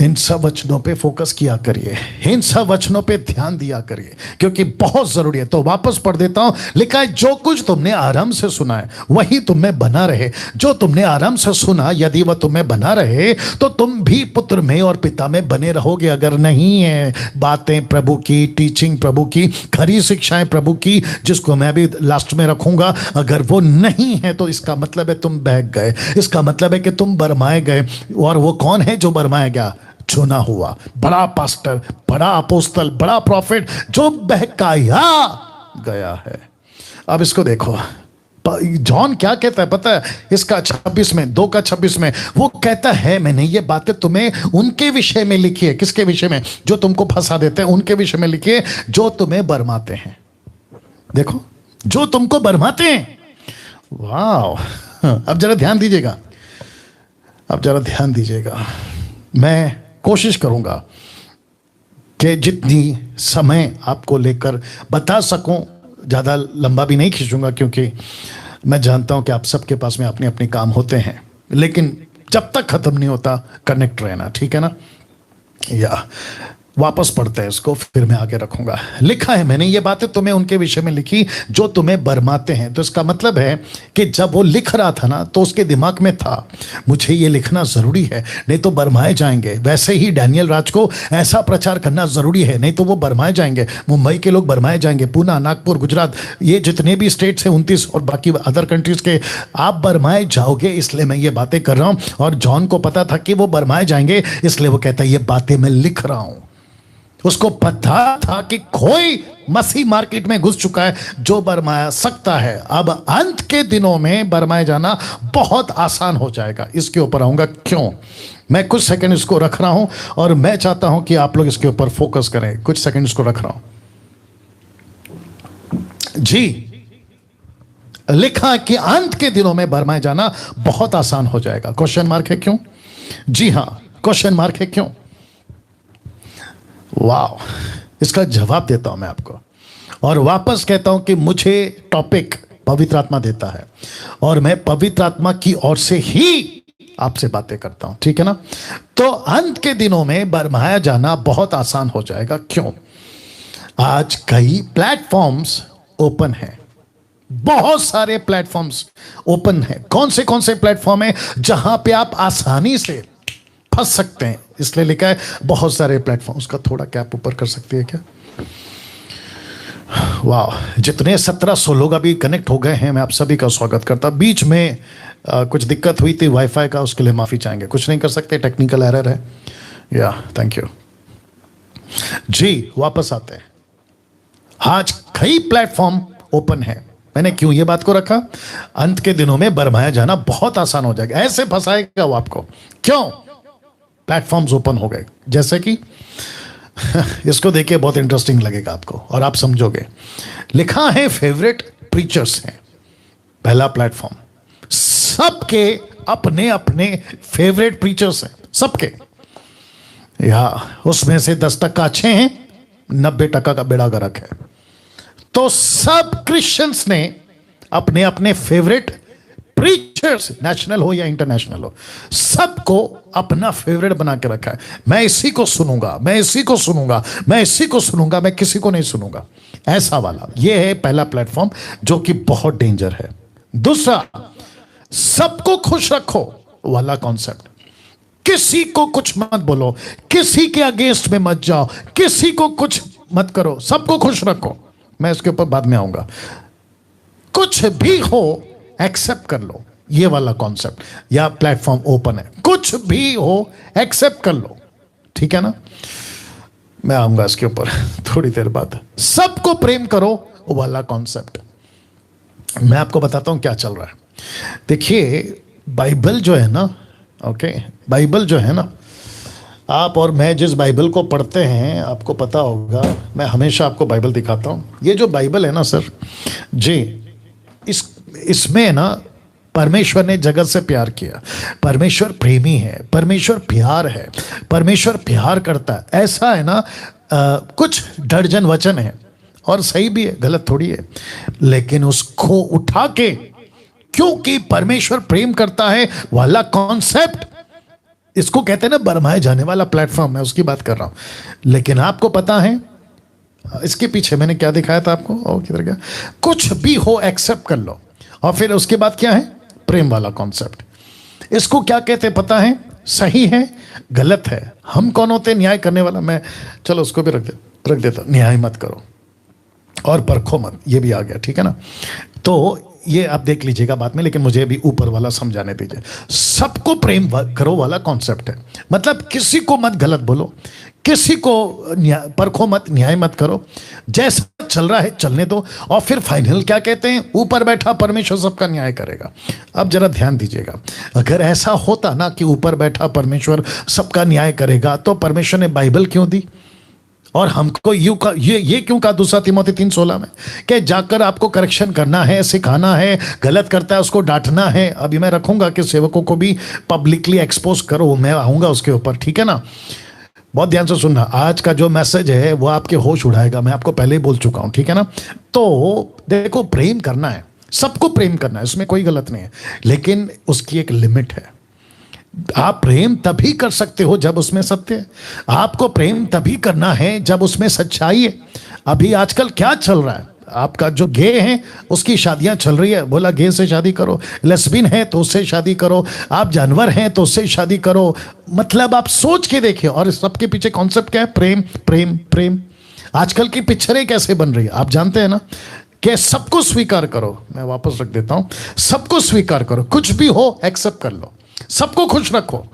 इन सब वचनों पे फोकस किया करिए, इन सब वचनों पे ध्यान दिया करिए, क्योंकि बहुत जरूरी है। तो वापस पढ़ देता हूं, लिखा है, जो कुछ तुमने आरंभ से सुना है वही तुम में बना रहे। जो तुमने आरंभ से सुना, यदि वह तुम्हें बना रहे तो तुम भी पुत्र में और पिता में बने रहोगे। अगर नहीं है बातें प्रभु की, टीचिंग प्रभु की, खरी शिक्षाएं प्रभु की, जिसको मैं भी लास्ट में रखूंगा, अगर वो नहीं है तो इसका मतलब है तुम बहक गए, इसका मतलब है कि तुम बरमाए गए। और वो कौन है जो बरमाया गया? चुना हुआ बड़ा पास्टर, बड़ा अपोस्तल, बड़ा प्रॉफिट, जो बहकाया गया है। अब इसको देखो, जॉन क्या कहता है पता है? इसका 2:26 में वो कहता है, मैंने ये बातें तुम्हें उनके विषय में लिखी है। किसके विषय में? जो तुमको फंसा देते हैं, उनके विषय में लिखी है, जो तुम्हें बरमाते हैं। देखो, जो तुमको बरमाते हैं। वाह, अब जरा ध्यान दीजिएगा, अब जरा ध्यान दीजिएगा। मैं कोशिश करूंगा कि जितनी समय आपको लेकर बता सकूं, ज़्यादा लंबा भी नहीं खींचूंगा, क्योंकि मैं जानता हूं कि आप सबके पास में अपने अपने काम होते हैं। लेकिन जब तक ख़त्म नहीं होता कनेक्ट रहना, ठीक है ना? या वापस पढ़ते हैं इसको, फिर मैं आगे रखूंगा। लिखा है, मैंने ये बातें तुम्हें उनके विषय में लिखी जो तुम्हें बरमाते हैं। तो इसका मतलब है कि जब वो लिख रहा था ना तो उसके दिमाग में था, मुझे ये लिखना जरूरी है, नहीं तो बरमाए जाएंगे। वैसे ही डैनियल राज को ऐसा प्रचार करना जरूरी है, नहीं तो वो बरमाए जाएंगे। मुंबई के लोग बरमाए जाएंगे, पूना, नागपुर, गुजरात, ये जितने भी स्टेट्स हैं 29 और बाकी अदर कंट्रीज के, आप बरमाए जाओगे। इसलिए मैं ये बातें कर रहा हूं। और जॉन को पता था कि वो बरमाए जाएंगे, इसलिए वो कहता है ये बातें मैं लिख रहा हूं। उसको पता था कि कोई मसीह मार्केट में घुस चुका है जो बरमाया सकता है। अब अंत के दिनों में बरमाए जाना बहुत आसान हो जाएगा। इसके ऊपर आऊंगा क्यों। मैं कुछ सेकंड इसको रख रहा हूं और मैं चाहता हूं कि आप लोग इसके ऊपर फोकस करें। कुछ सेकंड इसको रख रहा हूं। जी, लिखा कि अंत के दिनों में बरमाए जाना बहुत आसान हो जाएगा। क्वेश्चन मार्क है क्यों? जी हां, क्वेश्चन मार्क है क्यों? वाह, इसका जवाब देता हूं मैं आपको। और वापस कहता हूं कि मुझे टॉपिक पवित्र आत्मा देता है और मैं पवित्र आत्मा की ओर से ही आपसे बातें करता हूं, ठीक है ना? तो अंत के दिनों में बरमाया जाना बहुत आसान हो जाएगा। क्यों? आज कई प्लेटफॉर्म्स ओपन हैं, बहुत सारे प्लेटफॉर्म्स ओपन हैं। कौन से प्लेटफॉर्म है जहां पे आप आसानी से फंस सकते हैं? इसलिए लिखा है बहुत सारे प्लेटफॉर्म। उसका थोड़ा कैप ऊपर कर सकती है क्या? वाह, जितने 1700 लोग अभी कनेक्ट हो गए हैं, मैं आप सभी का स्वागत करता। बीच में कुछ दिक्कत हुई थी वाईफाई का, उसके लिए माफी चाहेंगे। कुछ नहीं कर सकते, टेक्निकल एरर है। या थैंक यू जी। वापस आते हैं। आज कई प्लेटफॉर्म ओपन है। मैंने क्यों ये बात को रखा? अंत के दिनों में बरमाया जाना बहुत आसान हो जाएगा। ऐसे फंसाएगा वो आपको। क्यों? प्लेटफॉर्म्स ओपन हो गए। जैसे कि इसको देखिए, बहुत इंटरेस्टिंग लगेगा आपको और आप समझोगे। लिखा है फेवरेट प्रीचर्स हैं, पहला प्लेटफॉर्म। सबके अपने अपने फेवरेट प्रीचर्स हैं, सबके। या उसमें से 10% अच्छे हैं, 90% का बेड़ा गर्क है। तो सब क्रिश्चियंस ने अपने अपने फेवरेट प्रीचर्स, नेशनल हो या इंटरनेशनल हो, सबको अपना फेवरेट बना के रखा है। मैं इसी को सुनूंगा, मैं इसी को सुनूंगा, मैं इसी को सुनूंगा, मैं किसी को नहीं सुनूंगा, ऐसा वाला। ये है पहला प्लेटफॉर्म जो कि बहुत डेंजर है। दूसरा, सबको खुश रखो वाला कॉन्सेप्ट। किसी को कुछ मत बोलो, किसी के अगेंस्ट में मत जाओ, किसी को कुछ मत करो, सबको खुश रखो। मैं इसके ऊपर बाद में आऊंगा। कुछ भी हो एक्सेप्ट कर लो, ये वाला कॉन्सेप्ट या प्लेटफॉर्म ओपन है। कुछ भी हो एक्सेप्ट कर लो, ठीक है ना। मैं आऊंगा इसके ऊपर थोड़ी देर बाद। सबको प्रेम करो वाला कॉन्सेप्ट। मैं आपको बताता हूं क्या चल रहा है। देखिए, बाइबल जो है ना, ओके, बाइबल जो है ना, आप और मैं जिस बाइबल को पढ़ते हैं, आपको पता होगा, मैं हमेशा आपको बाइबल दिखाता हूं। ये जो बाइबल है ना सर जी, इसमें ना परमेश्वर ने जगत से प्यार किया। परमेश्वर प्रेमी है, परमेश्वर प्यार है, परमेश्वर प्यार करता है, ऐसा है ना। कुछ दर्जन वचन है और सही भी है, गलत थोड़ी है, लेकिन उसको उठा के, क्योंकि परमेश्वर प्रेम करता है वाला कॉन्सेप्ट, इसको कहते हैं ना बरमाए जाने वाला प्लेटफॉर्म, मैं उसकी बात कर रहा हूं। लेकिन आपको पता है इसके पीछे मैंने क्या दिखाया था आपको, और किधर गया? कुछ भी हो एक्सेप्ट कर लो। और फिर उसके बाद क्या है? प्रेम वाला कॉन्सेप्ट। इसको क्या कहते हैं पता है? सही है, गलत है, हम कौन होते हैं न्याय करने वाला? मैं चलो उसको भी रख देता। न्याय मत करो और परखो मत, ये भी आ गया, ठीक है ना। तो ये आप देख लीजिएगा बाद में, लेकिन मुझे भी ऊपर वाला समझाने दीजिए। सबको प्रेम करो वाला कॉन्सेप्ट है, मतलब किसी को मत गलत बोलो, किसी को परखो मत, न्याय मत करो, जैसा चल रहा है चलने दो। और फिर फाइनल क्या कहते हैं? ऊपर बैठा परमेश्वर सबका न्याय करेगा। अब जरा ध्यान दीजिएगा, अगर ऐसा होता ना कि ऊपर बैठा परमेश्वर सबका न्याय करेगा, तो परमेश्वर ने बाइबल क्यों दी? और हमको ये क्यों कहा 2 तीमोथी 3:16 में कि जाकर आपको करेक्शन करना है, सिखाना है, गलत करता है उसको डांटना है। अभी मैं रखूंगा कि सेवकों को भी पब्लिकली एक्सपोज करो, मैं आऊंगा उसके ऊपर, ठीक है ना। बहुत ध्यान से सुनना, आज का जो मैसेज है वो आपके होश उड़ाएगा, मैं आपको पहले ही बोल चुका हूं, ठीक है ना। तो देखो, प्रेम करना है, सबको प्रेम करना है, इसमें कोई गलत नहीं है, लेकिन उसकी एक लिमिट है। आप प्रेम तभी कर सकते हो जब उसमें सत्य है। आपको प्रेम तभी करना है जब उसमें सच्चाई है। अभी आजकल क्या चल रहा है? आपका जो गे है उसकी शादियां चल रही है, बोला गे से शादी करो, लेस्बियन है तो उससे शादी करो, आप जानवर हैं तो उससे शादी करो। मतलब आप सोच के देखिए, और सबके पीछे कॉन्सेप्ट क्या है? प्रेम प्रेम प्रेम। आजकल की पिक्चरें कैसे बन रही है आप जानते हैं ना, कि सबको स्वीकार करो। मैं वापस रख देता हूं, सबको स्वीकार करो, कुछ भी हो एक्सेप्ट कर लो, सबको खुश रखो।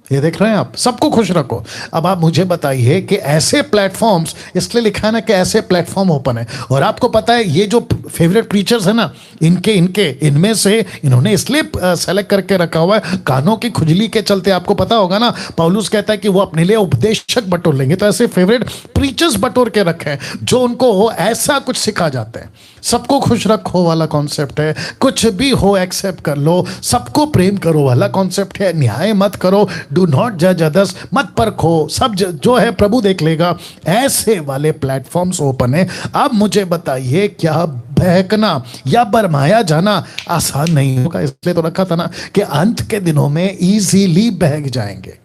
ये देख रहे हैं आप, सबको खुश रखो। अब आप मुझे बताइए कि ऐसे प्लेटफॉर्म्स, इसलिए लिखा है ना कि ऐसे प्लेटफॉर्म ओपन है। और आपको पता है ये जो फेवरेट प्रीचर्स है ना, इनमें से इन्होंने इसलिए सेलेक्ट करके रखा हुआ है, कानों की खुजली के चलते। आपको पता होगा ना, पौलुस कहता है कि वो अपने लिए उपदेशक बटोर लेंगे, तो ऐसे फेवरेट प्रीचर्स बटोर के रखे हैं जो उनको ऐसा कुछ सिखा जाते हैं। सबको खुश रखो वाला कॉन्सेप्ट है, कुछ भी हो एक्सेप्ट कर लो, सबको प्रेम करो वाला कॉन्सेप्ट है, न्याय मत करो, डू नॉट जज अदर्स, मत परखो, सब जो है प्रभु देख लेगा। ऐसे वाले प्लेटफॉर्म्स ओपन है। अब मुझे बताइए, क्या बहकना या बरमाया जाना आसान नहीं होगा? इसलिए तो रखा था ना कि अंत के दिनों में इजीली बहक जाएंगे।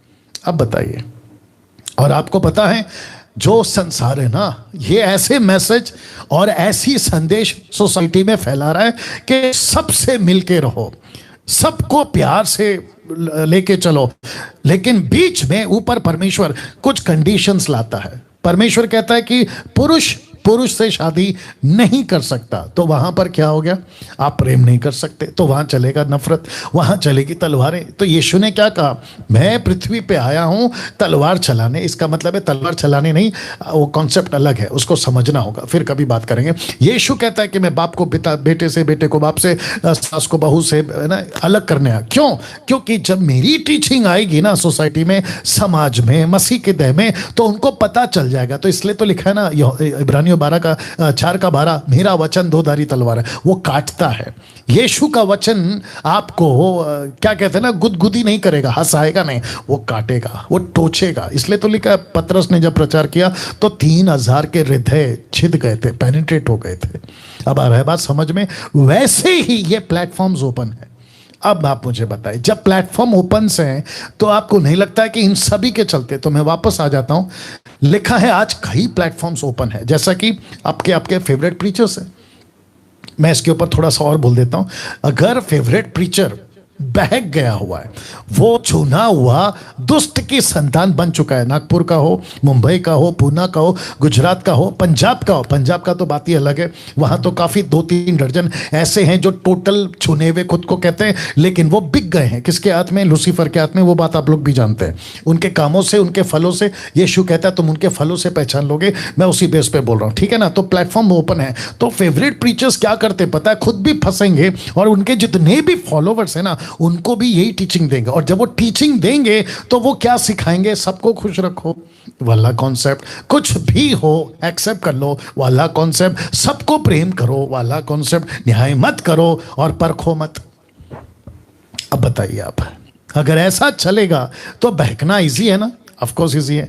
अब बताइए, और आपको पता है जो संसार है ना, ये ऐसे मैसेज और ऐसी संदेश सोसाइटी में फैला रहा है कि सबसे मिलके रहो, सबको प्यार से लेके चलो, लेकिन बीच में ऊपर परमेश्वर कुछ कंडीशंस लाता है। परमेश्वर कहता है कि पुरुष पुरुष से शादी नहीं कर सकता, तो वहां पर क्या हो गया? आप प्रेम नहीं कर सकते, तो वहां चलेगा नफरत, वहां चलेगी तलवारें। तो यीशु ने क्या कहा? मैं पृथ्वी पे आया हूं तलवार चलाने। इसका मतलब है तलवार चलाने नहीं, वो कॉन्सेप्ट अलग है, उसको समझना होगा, फिर कभी बात करेंगे। यीशु कहता है कि मैं बाप को पिता, बेटे से, बेटे को बाप से, सास को बहू से ना अलग करने आया। क्यों? क्योंकि जब मेरी टीचिंग आएगी ना सोसाइटी में, समाज में, मसीह के देह में, तो उनको पता चल जाएगा। तो इसलिए तो लिखा है ना इब्रानियों 4:12, मेरा वचन दो-धारी तलवार है, वो काटता है। यीशु का वचन आपको क्या कहते हैं ना, गुदगुदी नहीं करेगा, हंसाएगा नहीं, वो काटेगा, वो टोचेगा। इसलिए तो लिखा है, पतरस ने जब प्रचार किया तो 3000 के हृदय छिद गए थे, पेनिट्रेट हो गए थे। अब आ रहा है बात समझ में? वैसे ही ये प्लेटफॉर्म्स ओपन है। अब आप मुझे बताएं, जब प्लेटफॉर्म ओपन से हैं तो आपको नहीं लगता है कि इन सभी के चलते, तो मैं वापस आ जाता हूं, लिखा है आज कई प्लेटफॉर्म्स ओपन है, जैसा कि आपके फेवरेट प्रीचर्स हैं। मैं इसके ऊपर थोड़ा सा और बोल देता हूं। अगर फेवरेट प्रीचर बहक गया हुआ है, वो चुना हुआ दुष्ट की संतान बन चुका है, नागपुर का हो, मुंबई का हो, पूना का हो, गुजरात का हो, पंजाब का हो, पंजाब का तो बात ही अलग है, वहां तो काफी 2-3 दर्जन ऐसे हैं जो टोटल चुने हुए खुद को कहते हैं, लेकिन वो बिक गए हैं। किसके हाथ में? लूसीफर के हाथ में। वो बात आप लोग भी जानते हैं। उनके कामों से, उनके फलों से, यीशु कहता है तुम उनके फलों से पहचान लोगे। मैं उसी बेस पे बोल रहा हूं, ठीक है ना? तो प्लेटफॉर्म ओपन है। तो फेवरेट प्रीचर्स क्या करते पता है? खुद भी फंसेंगे और उनके जितने भी फॉलोवर्स है ना, उनको भी यही टीचिंग देंगे। और जब वो टीचिंग देंगे तो वो क्या सिखाएंगे? सबको खुश रखो वाला कॉन्सेप्ट, कुछ भी हो एक्सेप्ट कर लो वाला कॉन्सेप्ट, सबको प्रेम करो वाला कॉन्सेप्ट, न्याय मत करो और परखो मत। अब बताइए आप, अगर ऐसा चलेगा तो बहकना इजी है ना? ऑफ कोर्स इजी है।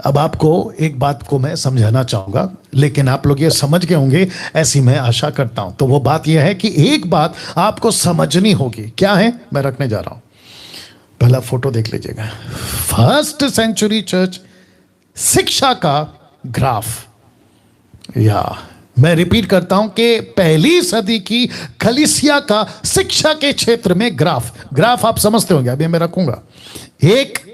अब आपको एक बात को मैं समझाना चाहूंगा, लेकिन आप लोग ये समझ गए होंगे, ऐसी मैं आशा करता हूं। तो वो बात यह है कि एक बात आपको समझनी होगी। क्या है? मैं रखने जा रहा हूं, पहला फोटो देख लीजिएगा। फर्स्ट सेंचुरी चर्च शिक्षा का ग्राफ, या मैं रिपीट करता हूं कि पहली सदी की कलीसिया का शिक्षा के क्षेत्र में ग्राफ आप समझते होंगे। अभी मैं रखूंगा। एक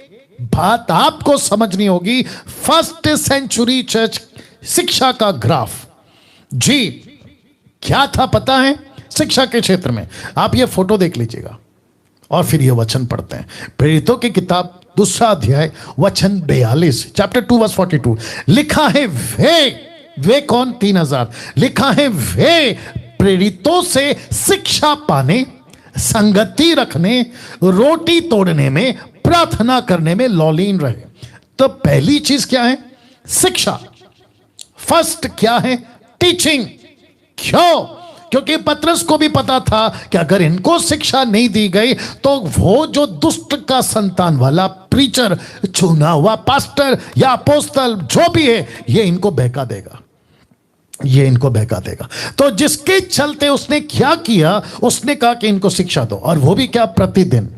बात आपको समझनी होगी, फर्स्ट सेंचुरी चर्च शिक्षा का ग्राफ जी क्या था पता है? शिक्षा के क्षेत्र में आप ये फोटो देख लीजिएगा और फिर ये वचन पढ़ते हैं। प्रेरितों की किताब 2 अध्याय वचन 42, चैप्टर 2 वर्स 42 लिखा है, वे कौन? 3000 लिखा है, वे प्रेरितों से शिक्षा पाने, संगति रखने, रोटी तोड़ने में, प्रार्थना करने में लौलीन रहे। तो पहली चीज क्या है? शिक्षा। फर्स्ट क्या है? टीचिंग। क्यों? क्योंकि पतरस को भी पता था कि अगर इनको शिक्षा नहीं दी गई तो वो जो दुष्ट का संतान वाला प्रीचर, चुना हुआ पास्टर या अपोस्तल जो भी है, ये इनको बहका देगा, ये इनको बहका देगा। तो जिसके चलते उसने क्या किया? उसने कहा कि इनको शिक्षा दो, और वो भी क्या? प्रतिदिन,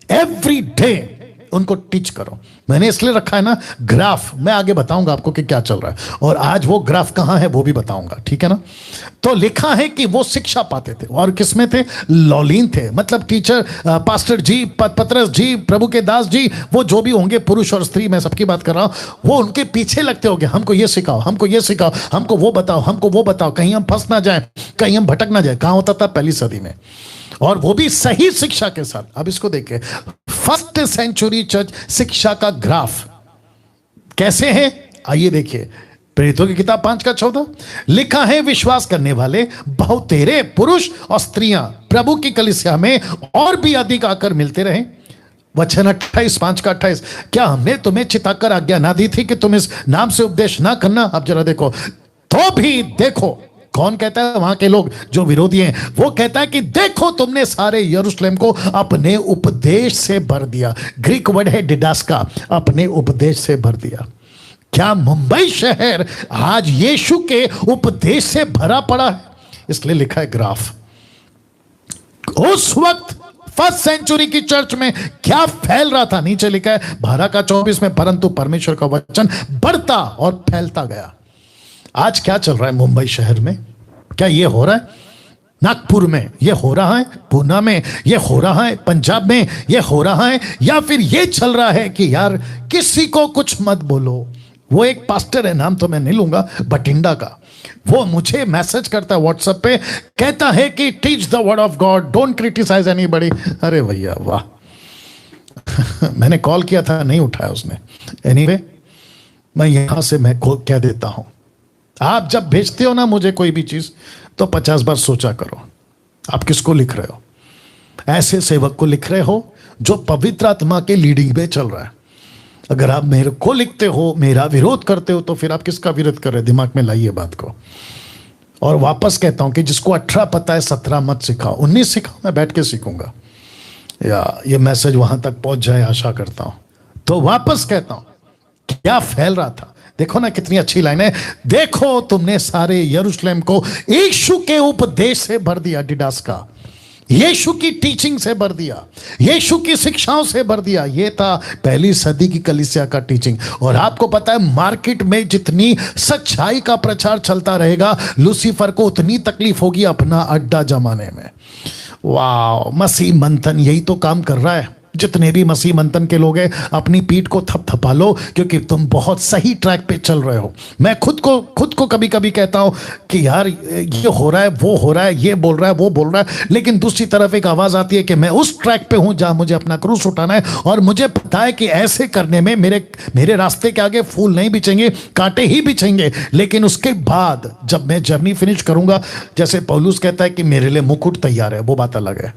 एवरी डे उनको टीच करो। मैंने इसलिए रखा है ना ग्राफ, मैं आगे बताऊंगा आपको कि क्या चल रहा है, और आज वो ग्राफ कहां है वो भी बताऊंगा, ठीक है ना? तो लिखा है कि वो शिक्षा पाते थे, और किसमें थे? लौलीन थे। मतलब टीचर, पास्टर जी, पतरस जी, प्रभु के दास जी, वो जो भी होंगे, पुरुष और स्त्री, मैं सबकी बात कर रहा हूं, वो उनके पीछे लगते होंगे, हमको ये सिखाओ, हमको ये सिखाओ, हमको वो बताओ, हमको वो बताओ, कहीं हम फंस ना जाए, कहीं हम भटक ना जाए। कहां होता था? पहली सदी में, और वो भी सही शिक्षा के साथ। अब इसको देखिए, फर्स्ट सेंचुरी चर्च शिक्षा का ग्राफ कैसे है? आइए देखिए। प्रेरितों की किताब 5:14 लिखा है, विश्वास करने वाले बहुतेरे पुरुष और स्त्रियां प्रभु की कलीसिया में और भी अधिक आकर मिलते रहे। वचन 28, 5:28, क्या हमने तुम्हें चिताकर आज्ञा ना दी थी कि तुम इस नाम से उपदेश ना करना? अब जरा देखो, तो भी देखो, कौन कहता है? वहां के लोग जो विरोधी हैं, वो कहता है कि देखो तुमने सारे यरूशलेम को अपने उपदेश से भर दिया। ग्रीक वर्ड है डिडास्का, अपने उपदेश से भर दिया। क्या मुंबई शहर आज यीशु के उपदेश से भरा पड़ा है? इसलिए लिखा है ग्राफ। उस वक्त फर्स्ट सेंचुरी की चर्च में क्या फैल रहा था? नीचे लिखा है 12:24 में, परंतु परमेश्वर का वचन बढ़ता और फैलता गया। आज क्या चल रहा है मुंबई शहर में? क्या ये हो रहा है? नागपुर में ये हो रहा है, पूना में ये हो रहा है, पंजाब में ये हो रहा है, या फिर ये चल रहा है कि यार किसी को कुछ मत बोलो वो एक पास्टर है, नाम तो मैं नहीं लूंगा, बठिंडा का। वो मुझे मैसेज करता है व्हाट्सएप पे, कहता है कि teach the word of God, don't criticise anybody. अरे भैया वाह मैंने कॉल किया था, नहीं उठाया उसने। एनीवे मैं यहां से मैं कह देता हूं, आप जब भेजते हो ना मुझे कोई भी चीज, तो 50 बार सोचा करो आप किसको लिख रहे हो। ऐसे सेवक को लिख रहे हो जो पवित्र आत्मा के लीडिंग में चल रहा है। अगर आप मेरे को लिखते हो, मेरा विरोध करते हो, तो फिर आप किसका विरोध कर रहे हो? दिमाग में लाइए बात को। और वापस कहता हूं कि जिसको 18 पता है 17 मत सिखाओ, 19 सिखाओ, मैं बैठ के सीखूंगा। या ये मैसेज वहां तक पहुंच जाए आशा करता हूं। तो वापस कहता हूं, क्या फैल रहा था। देखो ना कितनी अच्छी लाइन है, देखो तुमने सारे यरूशलेम को यीशु के उपदेश से भर दिया, डिडास का, यीशु की टीचिंग से भर दिया, यीशु की शिक्षाओं से भर दिया। ये था पहली सदी की कलीसिया का टीचिंग। और आपको पता है मार्केट में जितनी सच्चाई का प्रचार चलता रहेगा, लूसीफर को उतनी तकलीफ होगी अपना अड्डा जमाने में। वाह, मसीह मंथन यही तो काम कर रहा है। जितने भी मसीह मंथन के लोग हैं, अपनी पीठ को थपथपा लो, क्योंकि तुम बहुत सही ट्रैक पे चल रहे हो। मैं खुद को कभी कभी कहता हूं कि यार ये हो रहा है, वो हो रहा है, ये बोल रहा है, वो बोल रहा है, लेकिन दूसरी तरफ एक आवाज आती है कि मैं उस ट्रैक पे हूं जहां मुझे अपना क्रूस उठाना है। और मुझे पता है कि ऐसे करने में मेरे रास्ते के आगे फूल नहीं बिछेंगे, कांटे ही बिछेंगे। लेकिन उसके बाद जब मैं जर्नी फिनिश करूंगा, जैसे पौलुस कहता है कि मेरे लिए मुकुट तैयार है, वो बात अलग है।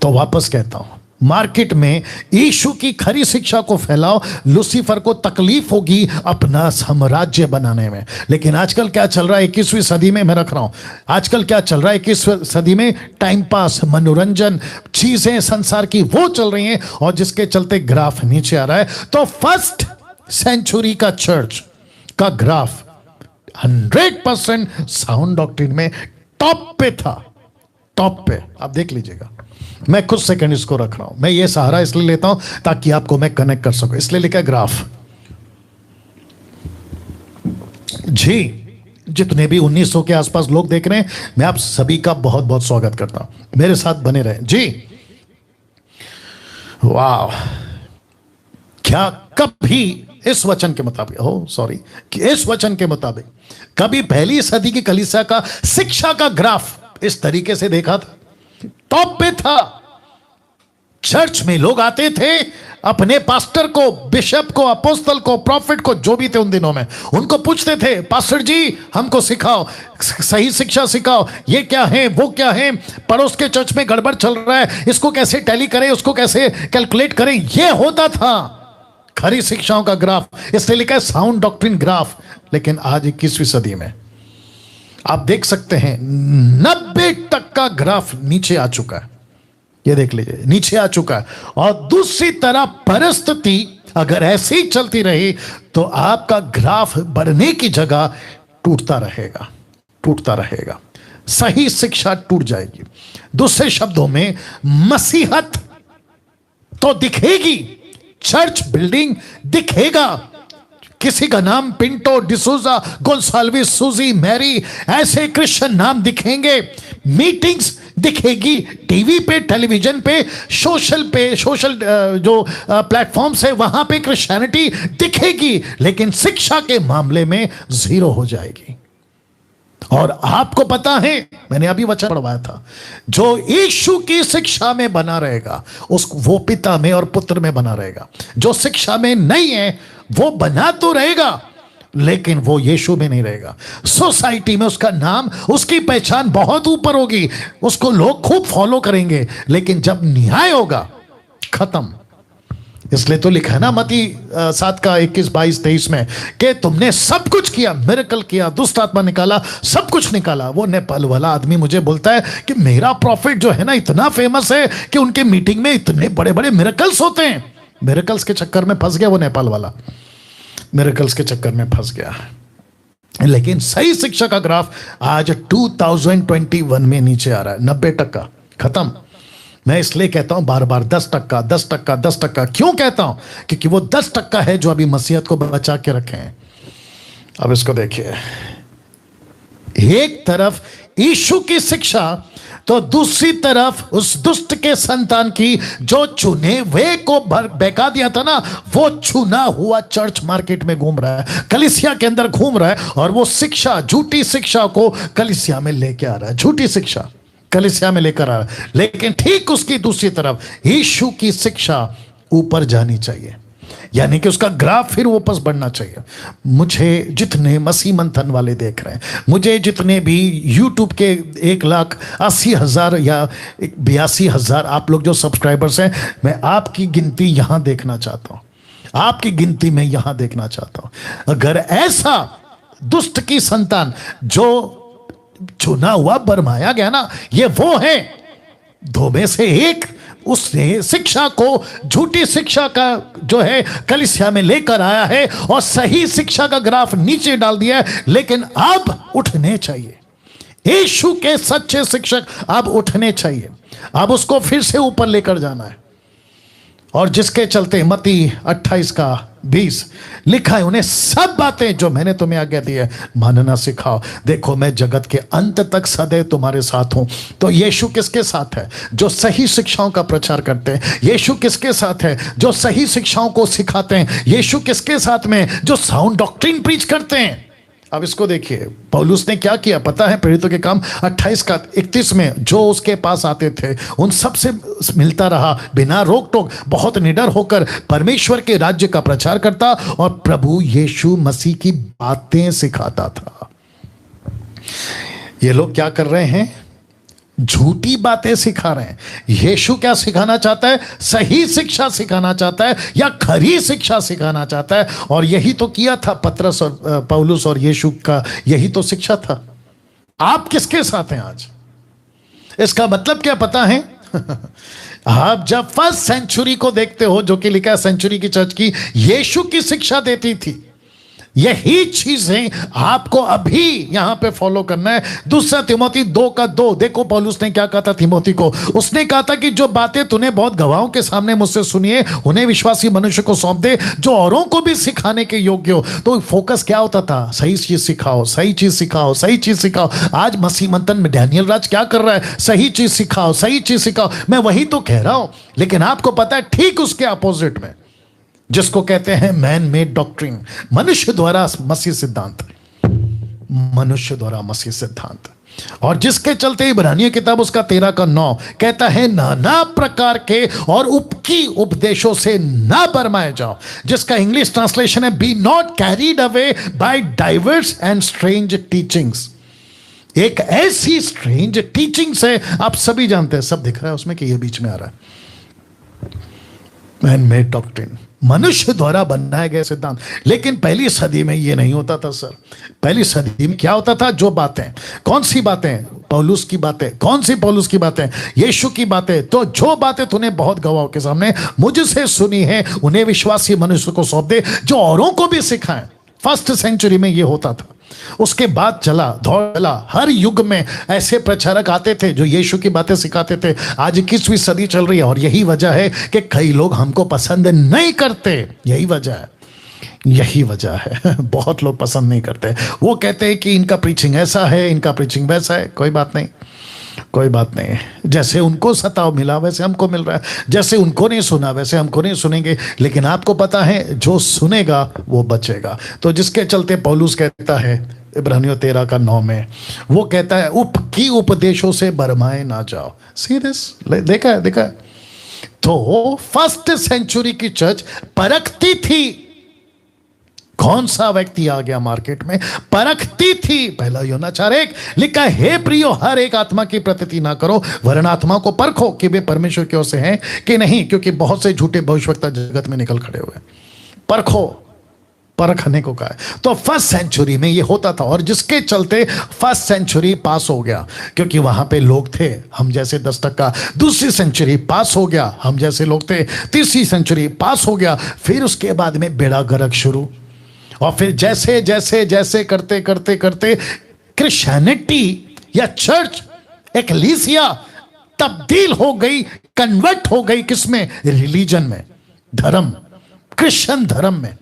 तो वापस कहता हूं, मार्केट में यीशु की खरी शिक्षा को फैलाओ, लूसीफर को तकलीफ होगी अपना साम्राज्य बनाने में। लेकिन आजकल क्या चल रहा है 21वीं सदी में, मैं रख रहा हूं, आजकल क्या चल रहा है 21वीं सदी में, टाइम पास, मनोरंजन, चीजें संसार की वो चल रही हैं, और जिसके चलते ग्राफ नीचे आ रहा है। तो फर्स्ट सेंचुरी का चर्च का ग्राफ 100% साउंड डॉक्ट्रिन में टॉप पे था, टॉप पे। आप देख लीजिएगा, मैं कुछ सेकंड इसको रख रहा हूं, मैं ये सहारा इसलिए लेता हूं ताकि आपको मैं कनेक्ट कर सकूं, इसलिए लिखा है ग्राफ। जी, जितने भी 1900 के आसपास लोग देख रहे हैं, मैं आप सभी का बहुत बहुत स्वागत करता हूं, मेरे साथ बने रहे जी। वाह, क्या कभी इस वचन के मुताबिक, कि इस वचन के मुताबिक कभी पहली सदी की कलीसिया का शिक्षा का ग्राफ इस तरीके से देखा था? टॉप पे था। चर्च में लोग आते थे, अपने पास्टर को, बिशप को, अपोस्तल को, प्रॉफिट को, जो भी थे उन दिनों में, उनको पूछते थे, पास्टर जी हमको सिखाओ, सही शिक्षा सिखाओ, ये क्या है, वो क्या है, पड़ोस के चर्च में गड़बड़ चल रहा है, इसको कैसे टैली करें, उसको कैसे कैलकुलेट करें। ये होता था खरी शिक्षाओं का ग्राफ, इसलिए लिखा है साउंड डॉक्ट्रिन ग्राफ। लेकिन आज 21वीं सदी में आप देख सकते हैं 90% का ग्राफ नीचे आ चुका है। ये देख लीजिए, नीचे आ चुका है। और दूसरी तरफ परिस्थिति अगर ऐसी ही चलती रही तो आपका ग्राफ बढ़ने की जगह टूटता रहेगा, टूटता रहेगा। सही शिक्षा टूट जाएगी। दूसरे शब्दों में मसीहत तो दिखेगी, चर्च बिल्डिंग दिखेगा, किसी का नाम पिंटो, डिसूजा, गोंसाल्विस, सूजी, मैरी, ऐसे क्रिश्चियन नाम दिखेंगे, मीटिंग्स दिखेगी, टीवी पे, टेलीविजन पे, सोशल जो प्लेटफॉर्म्स है वहां पे क्रिश्चियनिटी दिखेगी, लेकिन शिक्षा के मामले में जीरो हो जाएगी। और आपको पता है, मैंने अभी वचन पढ़वाया था, जो यीशु की शिक्षा में बना रहेगा वो पिता में और पुत्र में बना रहेगा। जो शिक्षा में नहीं है वो बना तो रहेगा, लेकिन वो यीशु में नहीं रहेगा। सोसाइटी में उसका नाम, उसकी पहचान बहुत ऊपर होगी, उसको लोग खूब फॉलो करेंगे, लेकिन जब न्याय होगा खत्म। इसलिए तो लिखा है ना मत्ती 7 का 21, 22, 23 में कि तुमने सब कुछ किया, मिरेकल किया, दुष्ट आत्मा निकाला, सब कुछ निकाला। वो नेपाल वाला आदमी मुझे बोलता है कि मेरा प्रॉफिट जो है ना इतना फेमस है कि उनके मीटिंग में इतने बड़े बड़े मिरेकल्स होते हैं। मिरेकल्स के चक्कर में फंस गया वो नेपाल वाला, मिरेकल्स के चक्कर में फंस गया। लेकिन सही शिक्षा का ग्राफ आज 2021 में नीचे आ रहा है, 90% खत्म। मैं इसलिए कहता हूं बार बार 10%, 10%, 10%। क्यों कहता हूं? क्योंकि वो 10% है जो अभी मसीहत को बचा के रखे हैं। अब इसको देखिए, एक तरफ यीशु की शिक्षा तो दूसरी तरफ उस दुष्ट के संतान की जो चुने हुए को बहका दिया था ना, वो चुना हुआ चर्च मार्केट में घूम रहा है, कलीसिया के अंदर घूम रहा है, और वो शिक्षा, झूठी शिक्षा को कलीसिया में लेके आ रहा है, झूठी शिक्षा कलीसिया में लेकर आ रहा है। लेकिन ठीक उसकी दूसरी तरफ यीशु की शिक्षा ऊपर जानी चाहिए, यानी कि उसका ग्राफ फिर वापस बढ़ना चाहिए। मुझे जितने मसीह मंथन वाले देख रहे हैं, मुझे जितने भी यूट्यूब के 1,80,000 या 82,000 आप लोग जो सब्सक्राइबर्स हैं, मैं आपकी गिनती यहां देखना चाहता हूं, आपकी गिनती में यहां देखना चाहता हूं। अगर ऐसा दुष्ट की संतान जो चुना हुआ बरमाया गया ना, ये वो है, दो में से एक उसने शिक्षा को, झूठी शिक्षा का जो है कलीसिया में लेकर आया है और सही शिक्षा का ग्राफ नीचे डाल दिया है। लेकिन अब उठने चाहिए, यीशु के सच्चे शिक्षक अब उठने चाहिए, अब उसको फिर से ऊपर लेकर जाना है। और जिसके चलते मत्ती 28:20 लिखा है, उन्हें सब बातें जो मैंने तुम्हें आज्ञा दी है मानना सिखाओ, देखो मैं जगत के अंत तक सदैव तुम्हारे साथ हूं। तो यीशु किसके साथ है? जो सही शिक्षाओं का प्रचार करते हैं। यीशु किसके साथ है? जो सही शिक्षाओं को सिखाते हैं। यीशु किसके साथ में? जो साउंड डॉक्ट्रिन प्रीच करते हैं। अब इसको देखिए, पौलुस ने क्या किया पता है? प्रेरितों के काम 28:31 में जो उसके पास आते थे उन सब से मिलता रहा, बिना रोक टोक, बहुत निडर होकर परमेश्वर के राज्य का प्रचार करता और प्रभु यीशु मसीह की बातें सिखाता था। ये लोग क्या कर रहे हैं? झूठी बातें सिखा रहे हैं। यीशु क्या सिखाना चाहता है? सही शिक्षा सिखाना चाहता है या खरी शिक्षा सिखाना चाहता है। और यही तो किया था पतरस और पौलुस और यीशु का, यही तो शिक्षा था। आप किसके साथ हैं आज? इसका मतलब क्या पता है? आप जब फर्स्ट सेंचुरी को देखते हो, जो कि लिखा है सेंचुरी की चर्च की यीशु की शिक्षा देती थी, यही चीजें आपको अभी यहां पे फॉलो करना है। दूसरा तिमोथी 2:2 देखो पौलुस ने क्या कहा था तिमोथी को। उसने कहा था कि जो बातें तूने बहुत गवाहों के सामने मुझसे सुनी है, उन्हें विश्वासी मनुष्य को सौंप दे जो औरों को भी सिखाने के योग्य हो। तो फोकस क्या होता था? सही चीज सिखाओ, सही चीज सिखाओ, सही चीज सिखाओ। आज मसीह मंथन में डैनियल राज क्या कर रहा है? सही चीज सिखाओ, सही चीज सिखाओ। मैं वही तो कह रहा हूं, लेकिन आपको पता है ठीक उसके अपोजिट में, जिसको कहते हैं मैन मेड डॉक्ट्रिन, मनुष्य द्वारा मसीह सिद्धांत, मनुष्य द्वारा मसीह सिद्धांत। और जिसके चलते इब्रानियों किताब उसका 13:9 कहता है नाना प्रकार के और उपकी उपदेशों से ना बरमाए जाओ, जिसका इंग्लिश ट्रांसलेशन है be not carried away by divers and strange teachings. एक ऐसी स्ट्रेंज टीचिंग्स है, आप सभी जानते हैं, सब दिख रहा है उसमें कि ये बीच में आ रहा है, मैन मेड डॉक्ट्रिन, मनुष्य द्वारा बनाए गए सिद्धांत। लेकिन पहली सदी में ये नहीं होता था सर। पहली सदी में क्या होता था? जो बातें, कौन सी बातें? पौलुस की बातें। कौन सी पौलुस की बातें? यीशु की बातें। तो जो बातें तूने बहुत गवाहों के सामने मुझसे सुनी है, उन्हें विश्वासी मनुष्य को सौंप दे जो औरों को भी सिखाएं। फर्स्ट सेंचुरी में ये होता था। उसके बाद चला दौड़ चला, हर युग में ऐसे प्रचारक आते थे जो यीशु की बातें सिखाते थे। आज 21वीं सदी चल रही है और यही वजह है कि कई लोग हमको पसंद नहीं करते। यही वजह है, यही वजह है। बहुत लोग पसंद नहीं करते। वो कहते हैं कि इनका प्रीचिंग ऐसा है, इनका प्रीचिंग वैसा है। कोई बात नहीं, कोई बात नहीं। जैसे उनको सताव मिला वैसे हमको मिल रहा है, जैसे उनको नहीं सुना वैसे हमको नहीं सुनेंगे। लेकिन आपको पता है जो सुनेगा वो बचेगा। तो जिसके चलते पौलुस कहता है इब्रानियों 13:9 में, वो कहता है उपकी उपदेशों से बरमाए ना जाओ। सीरियस, देखा है, देखा है। तो फर्स्ट सेंचुरी की चर्च परखती थी कौन सा व्यक्ति आ गया मार्केट में, परखती थी। पहला यूहन्ना 4:1 लिखा है, हे प्रियो हर एक आत्मा की प्रतीति ना करो, वरन आत्मा को परखो कि वे परमेश्वर की ओर से हैं कि नहीं, क्योंकि बहुत से झूठे भविष्यवक्ता जगत में निकल खड़े हुए। परखो, परखने को कहा है। तो फर्स्ट सेंचुरी में ये होता था और जिसके चलते फर्स्ट सेंचुरी पास हो गया, क्योंकि वहां पे लोग थे हम जैसे 10%। दूसरी सेंचुरी पास हो गया, हम जैसे लोग थे। तीसरी सेंचुरी पास हो गया। फिर उसके बाद में बेड़ा गर्क शुरू। और फिर जैसे जैसे जैसे करते करते करते क्रिश्चियनिटी या चर्च एक्लीसिया तब्दील हो गई, कन्वर्ट हो गई। किसमें? रिलीजन में, धर्म, क्रिश्चियन धर्म में।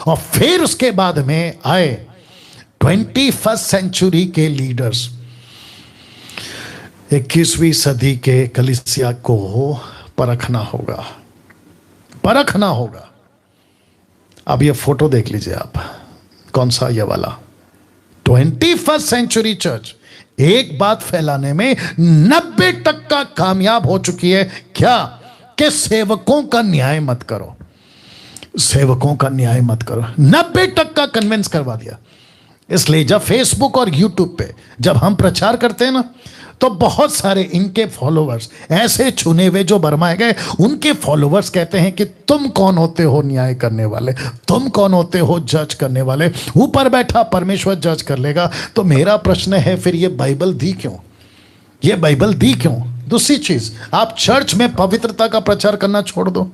और फिर उसके बाद में आए 21st सेंचुरी के लीडर्स। 21वीं सदी के कलीसिया को परखना होगा, परखना होगा। अब ये फोटो देख लीजिए आप, कौन सा, ये वाला 21st सेंचुरी चर्च एक बात फैलाने में 90% कामयाब हो चुकी है। क्या? कि सेवकों का न्याय मत करो, सेवकों का न्याय मत करो। 90% कन्विंस करवा दिया। इसलिए जब फेसबुक और यूट्यूब पे जब हम प्रचार करते हैं ना, तो बहुत सारे इनके फॉलोवर्स, ऐसे चुने हुए जो बरमाए गए, उनके फॉलोवर्स कहते हैं कि तुम कौन होते हो न्याय करने वाले, तुम कौन होते हो जज करने वाले, ऊपर बैठा परमेश्वर जज कर लेगा। तो मेरा प्रश्न है, फिर ये बाइबल दी क्यों? ये बाइबल दी क्यों? दूसरी चीज, आप चर्च में पवित्रता का प्रचार करना छोड़ दो।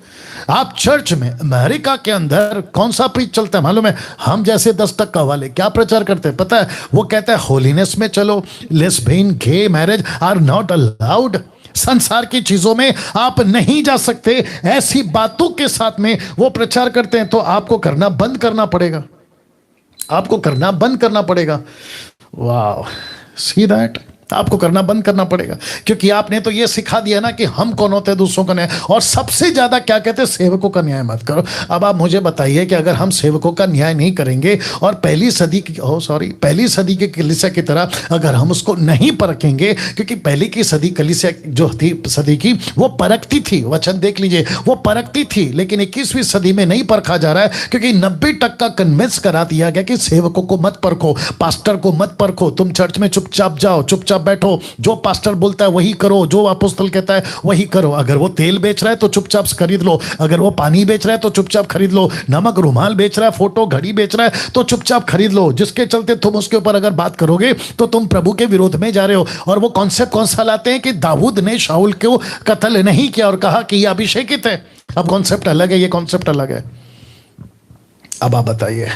आप चर्च में, अमेरिका के अंदर कौन सा प्रीच चलता है मालूम है? हम जैसे 10% वाले क्या प्रचार करते हैं पता है? वो कहते हैं होलीनेस में चलो, lesbian, gay marriage are not allowed, संसार की चीजों में आप नहीं जा सकते। ऐसी बातों के साथ में वो प्रचार करते हैं। तो आपको करना बंद करना पड़ेगा, आपको करना बंद करना पड़ेगा। वाह, सी दैट, आपको करना बंद करना पड़ेगा, क्योंकि आपने तो ये सिखा दिया ना कि हम कौन होते हैं दूसरों का न्याय। और सबसे ज्यादा क्या कहते हैं? सेवकों का न्याय मत करो। अब आप मुझे बताइए कि अगर हम सेवकों का न्याय नहीं करेंगे और पहली सदी के कलीसिया की तरह अगर हम उसको नहीं परखेंगे, क्योंकि पहली की सदी कलीसिया जो थी सदी की, वो परखती थी, वचन देख लीजिए, वो परखती थी। लेकिन 21वीं सदी में नहीं परखा जा रहा है, क्योंकि 90% कन्विंस करा दिया गया कि सेवकों को मत परखो, पास्टर को मत परखो, तुम चर्च में चुपचाप जाओ, चुपचाप बैठो, जो पास्टर बोलता है वही करो, जो अपोस्तल कहता है वही करो। अगर वो तेल बेच रहा है तो चुपचाप खरीद लो, अगर वो पानी बेच रहा है तो चुपचाप खरीद लो, नमक, रुमाल बेच रहा है, फोटो, घड़ी बेच रहा है तो चुपचाप खरीद लो। जिसके चलते तुम उसके ऊपर अगर बात करोगे तो तुम प्रभु के विरोध में जा रहे हो। और वो कॉन्सेप्ट कौन सा लाते हैं कि दाऊद ने शाऊल को कत्ल नहीं किया और कहा कि यह अभिषेकित है। अब कॉन्सेप्ट अलग है, ये कॉन्सेप्ट अलग है। अब आप बताइए,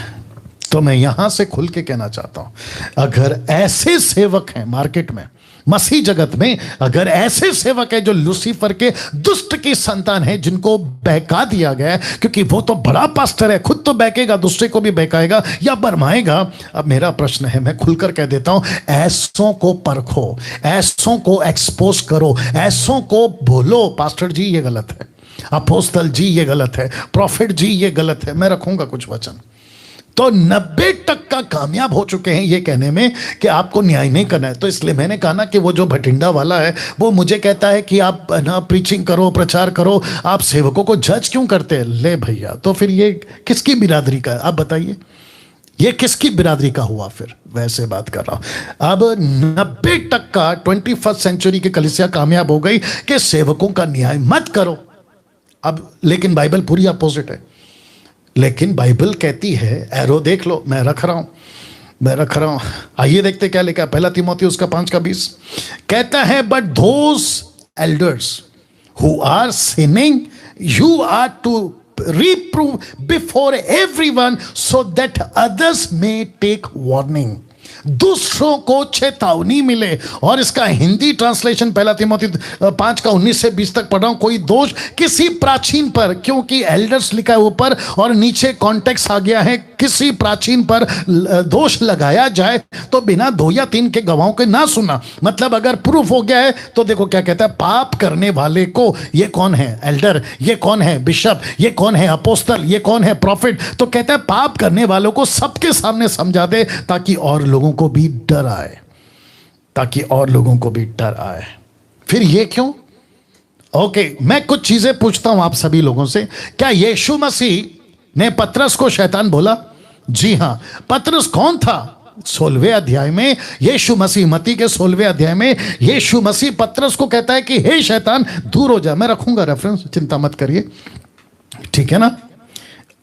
तो मैं यहां से खुल के कहना चाहता हूं, अगर ऐसे सेवक हैं मार्केट में, मसीह जगत में, अगर ऐसे सेवक है जो लूसीफर के दुष्ट की संतान है, जिनको बहका दिया गया है, क्योंकि वो तो बड़ा पास्टर है, खुद तो बहकेगा, दूसरे को भी बहकाएगा या बरमाएगा। अब मेरा प्रश्न है, मैं खुलकर कह देता हूं, ऐसों को परखो, ऐसों को एक्सपोज करो, ऐसों को बोलो, पास्टर जी ये गलत है, अपोस्तल जी ये गलत है, प्रॉफिट जी ये गलत है। मैं रखूंगा कुछ वचन। तो 90% कामयाब हो चुके हैं ये कहने में कि आपको न्याय नहीं करना है। तो इसलिए मैंने कहा ना कि वो जो भटिंडा वाला है वो मुझे कहता है कि आप ना प्रीचिंग करो, प्रचार करो, आप सेवकों को जज क्यों करते हैं? ले भैया, तो फिर ये किसकी बिरादरी का है? आप बताइए, ये किसकी बिरादरी का हुआ? फिर वैसे बात कर रहा हूं। अब 90% 21st सेंचुरी की कलीसिया कामयाब हो गई कि सेवकों का न्याय मत करो। अब लेकिन बाइबल पूरी अपोजिट है। लेकिन बाइबल कहती है, एरो देख लो, मैं रख रहा हूं, आइए देखते क्या लिखा है। 1 तीमुथियुस 5:20 कहता है, but those elders who are sinning you are to reprove before everyone so that others may take warning। दूसरों को चेतावनी मिले। और इसका हिंदी ट्रांसलेशन 1 तीमुथियुस 5:19 से 20 तक पढ़ रहा हूं। कोई दोष किसी प्राचीन पर, क्योंकि एल्डर्स लिखा है ऊपर और नीचे कॉन्टेक्स्ट आ गया है, किसी प्राचीन पर दोष लगाया जाए तो बिना 2 या 3 के गवाहों के ना सुना। मतलब अगर प्रूफ हो गया है तो देखो क्या कहता है, पाप करने वाले को, ये कौन है एल्डर, ये कौन है बिशप, ये कौन है अपोस्तल, ये कौन है प्रॉफिट, तो कहता है पाप करने वालों को सबके सामने समझा दे ताकि और लोगों को भी डर आए, ताकि और लोगों को भी डर आए। फिर ये क्यों? ओके, मैं कुछ चीजें पूछता हूं आप सभी लोगों से। क्या यीशु मसीह ने पतरस को शैतान बोला? जी हां। पतरस कौन था? 16वें अध्याय में यीशु मसीह, मत्ती के 16वें अध्याय में यीशु मसीह पतरस को कहता है कि हे शैतान दूर हो जा। मैं रखूंगा रेफरेंस, चिंता मत करिए, ठीक है ना।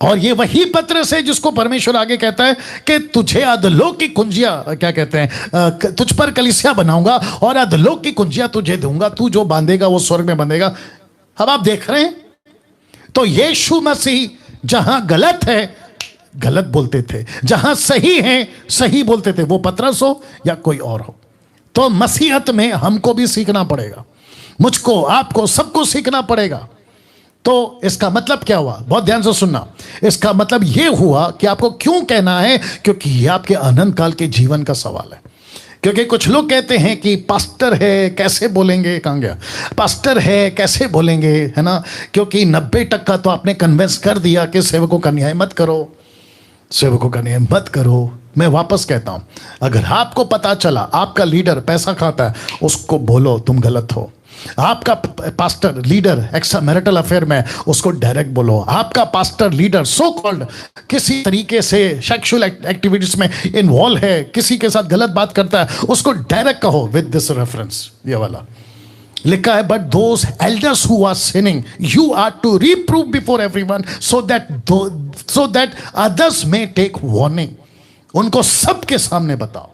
और ये वही पतरस है जिसको परमेश्वर आगे कहता है कि तुझे अधोलोक की कुंजियां, क्या कहते हैं, तुझ पर कलीसिया बनाऊंगा और अधोलोक की कुंजियां तुझे दूंगा, तू जो बांधेगा वो स्वर्ग में बंधेगा। अब आप देख रहे हैं, तो यीशु मसीह जहां गलत है गलत बोलते थे, जहां सही है सही बोलते थे, वो पतरस हो या कोई और हो। तो मसीहत में हमको भी सीखना पड़ेगा, मुझको, आपको, सबको सीखना पड़ेगा। तो इसका मतलब क्या हुआ? बहुत ध्यान से सुनना। इसका मतलब यह हुआ कि आपको क्यों कहना है, क्योंकि यह आपके अनंत काल के जीवन का सवाल है। क्योंकि कुछ लोग कहते हैं कि पास्टर है कैसे बोलेंगे, कहाँ गया, पास्टर है कैसे बोलेंगे, है ना, क्योंकि 90% तो आपने कन्विंस कर दिया कि सेवकों का न्याय मत करो, सेवकों का न्याय मत करो। मैं वापस कहता हूं, अगर आपको पता चला आपका लीडर पैसा खाता है, उसको बोलो तुम गलत हो। आपका pastor leader extra marital affair में, उसको डायरेक्ट बोलो। आपका पास्टर लीडर सो कॉल्ड किसी तरीके से सेक्सुअल एक्टिविटीज में इन्वॉल्व है, किसी के साथ गलत बात करता है, उसको डायरेक्ट कहो विद दिस रेफरेंस। ये वाला लिखा है, but those elders who are sinning you are to reprove before everyone so that others may take warning. उनको सबके सामने बताओ।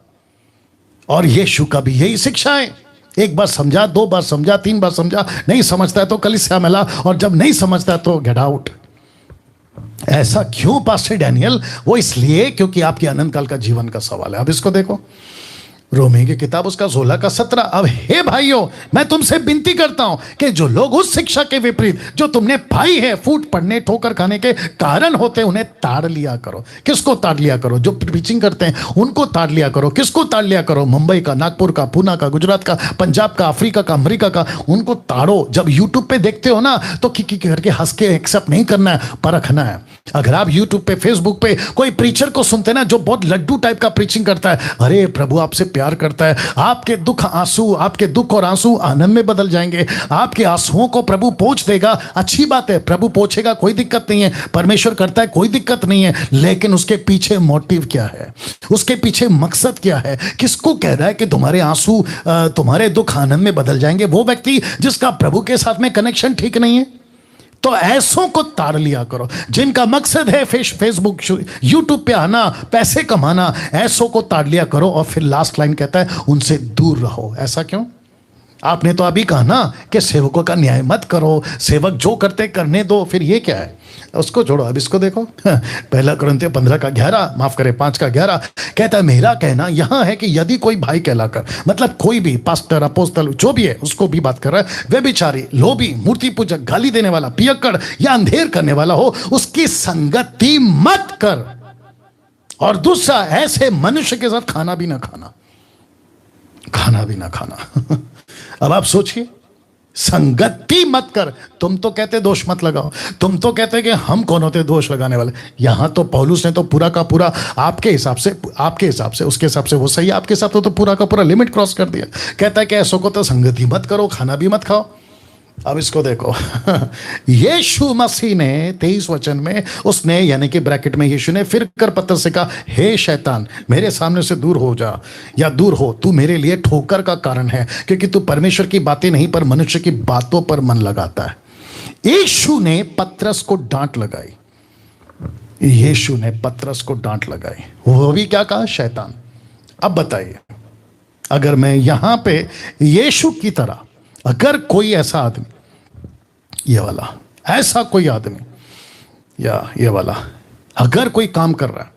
और यीशु का भी यही शिक्षा है, एक बार समझा, 2 बार समझा, 3 बार समझा, नहीं समझता है तो कलीसिया में ला, और जब नहीं समझता है तो गेट आउट। ऐसा क्यों पास्टर डैनियल? वो इसलिए क्योंकि आपके अनंत काल का जीवन का सवाल है। अब इसको देखो, रोमी की किताब उसका 16 का 17। अब हे भाइयों, मैं तुमसे विनती करता हूं कि जो लोग उस शिक्षा के विपरीत जो तुमने पाई है, फूट पड़ने ठोकर खाने के कारण होते, उन्हें ताड़ लिया करो। किसको ताड़ लिया करो? जो प्रीचिंग करते हैं उनको ताड़ लिया करो। किसको ताड़ लिया करो? मुंबई का, नागपुर का, पूना का, गुजरात का, पंजाब का, अफ्रीका का, अमेरिका का, उनको ताड़ो। जब यूट्यूब पे देखते हो ना, तो की करके हंस के एक्सेप्ट नहीं करना है, परखना है। अगर आप यूट्यूब पे, फेसबुक पे कोई प्रीचर को सुनते ना जो बहुत लड्डू टाइप का प्रीचिंग करता है, अरे प्रभु आपसे प्यार करता है, आपके दुख आंसू, आपके दुख और आंसू आनंद में बदल जाएंगे, आपके आंसुओं को प्रभु पोंछ देगा। अच्छी बात है, प्रभु पोंछेगा, कोई दिक्कत नहीं है, परमेश्वर करता है, कोई दिक्कत नहीं है। लेकिन उसके पीछे मोटिव क्या है, उसके पीछे मकसद क्या है? किसको कह रहा है कि तुम्हारे आंसू, तुम्हारे दुख आनंद में बदल जाएंगे? वो व्यक्ति जिसका प्रभु के साथ में कनेक्शन ठीक नहीं है। तो ऐसों को ताड़ लिया करो, जिनका मकसद है फेसबुक, यूट्यूब पे आना, पैसे कमाना। ऐसों को ताड़ लिया करो। और फिर लास्ट लाइन कहता है, उनसे दूर रहो। ऐसा क्यों? आपने तो अभी कहा ना कि सेवकों का न्याय मत करो, सेवक जो करते करने दो। फिर ये क्या है? उसको छोड़ो। अब इसको देखो, 1 कुरिन्थियों 15 का 11, माफ करे 5 का 11 कहता है, मेरा कहना यहां है कि यदि कोई भाई कहलाकर, मतलब कोई भी पास्टर, अपोस्तल, जो भी है, उसको भी बात कर रहा है, वे बेचारी, लोभी, मूर्ति पूजक, गाली देने वाला, पियक्कड़ या अंधेर करने वाला हो, उसकी संगति मत कर। और दूसरा, ऐसे मनुष्य के साथ खाना भी ना खाना, खाना भी ना खाना। अब आप सोचिए, संगति मत कर। तुम तो कहते दोष मत लगाओ, तुम तो कहते कि हम कौन होते दोष लगाने वाले। यहां तो पौलुस ने तो पूरा का पूरा आपके हिसाब से, उसके हिसाब से वो सही है, आपके हिसाब से तो पूरा का पूरा लिमिट क्रॉस कर दिया। कहता है कि ऐसो को तो संगति मत करो, खाना भी मत खाओ। अब इसको देखो, यीशु मसीह ने 23 वचन में, उसने यानी कि ब्रैकेट में यीशु ने फिर कर पत्थर से कहा, हे शैतान, मेरे सामने से दूर हो जा, या दूर हो, तू मेरे लिए ठोकर का कारण है, क्योंकि तू परमेश्वर की बातें नहीं पर मनुष्य की बातों पर मन लगाता है। यीशु ने पतरस को डांट लगाई, यीशु ने पतरस को डांट लगाई। वो भी क्या कहा? शैतान। अब बताइए, अगर मैं यहां पे यीशु की तरह, अगर कोई ऐसा आदमी, ये वाला, ऐसा कोई आदमी या ये वाला, अगर कोई काम कर रहा है,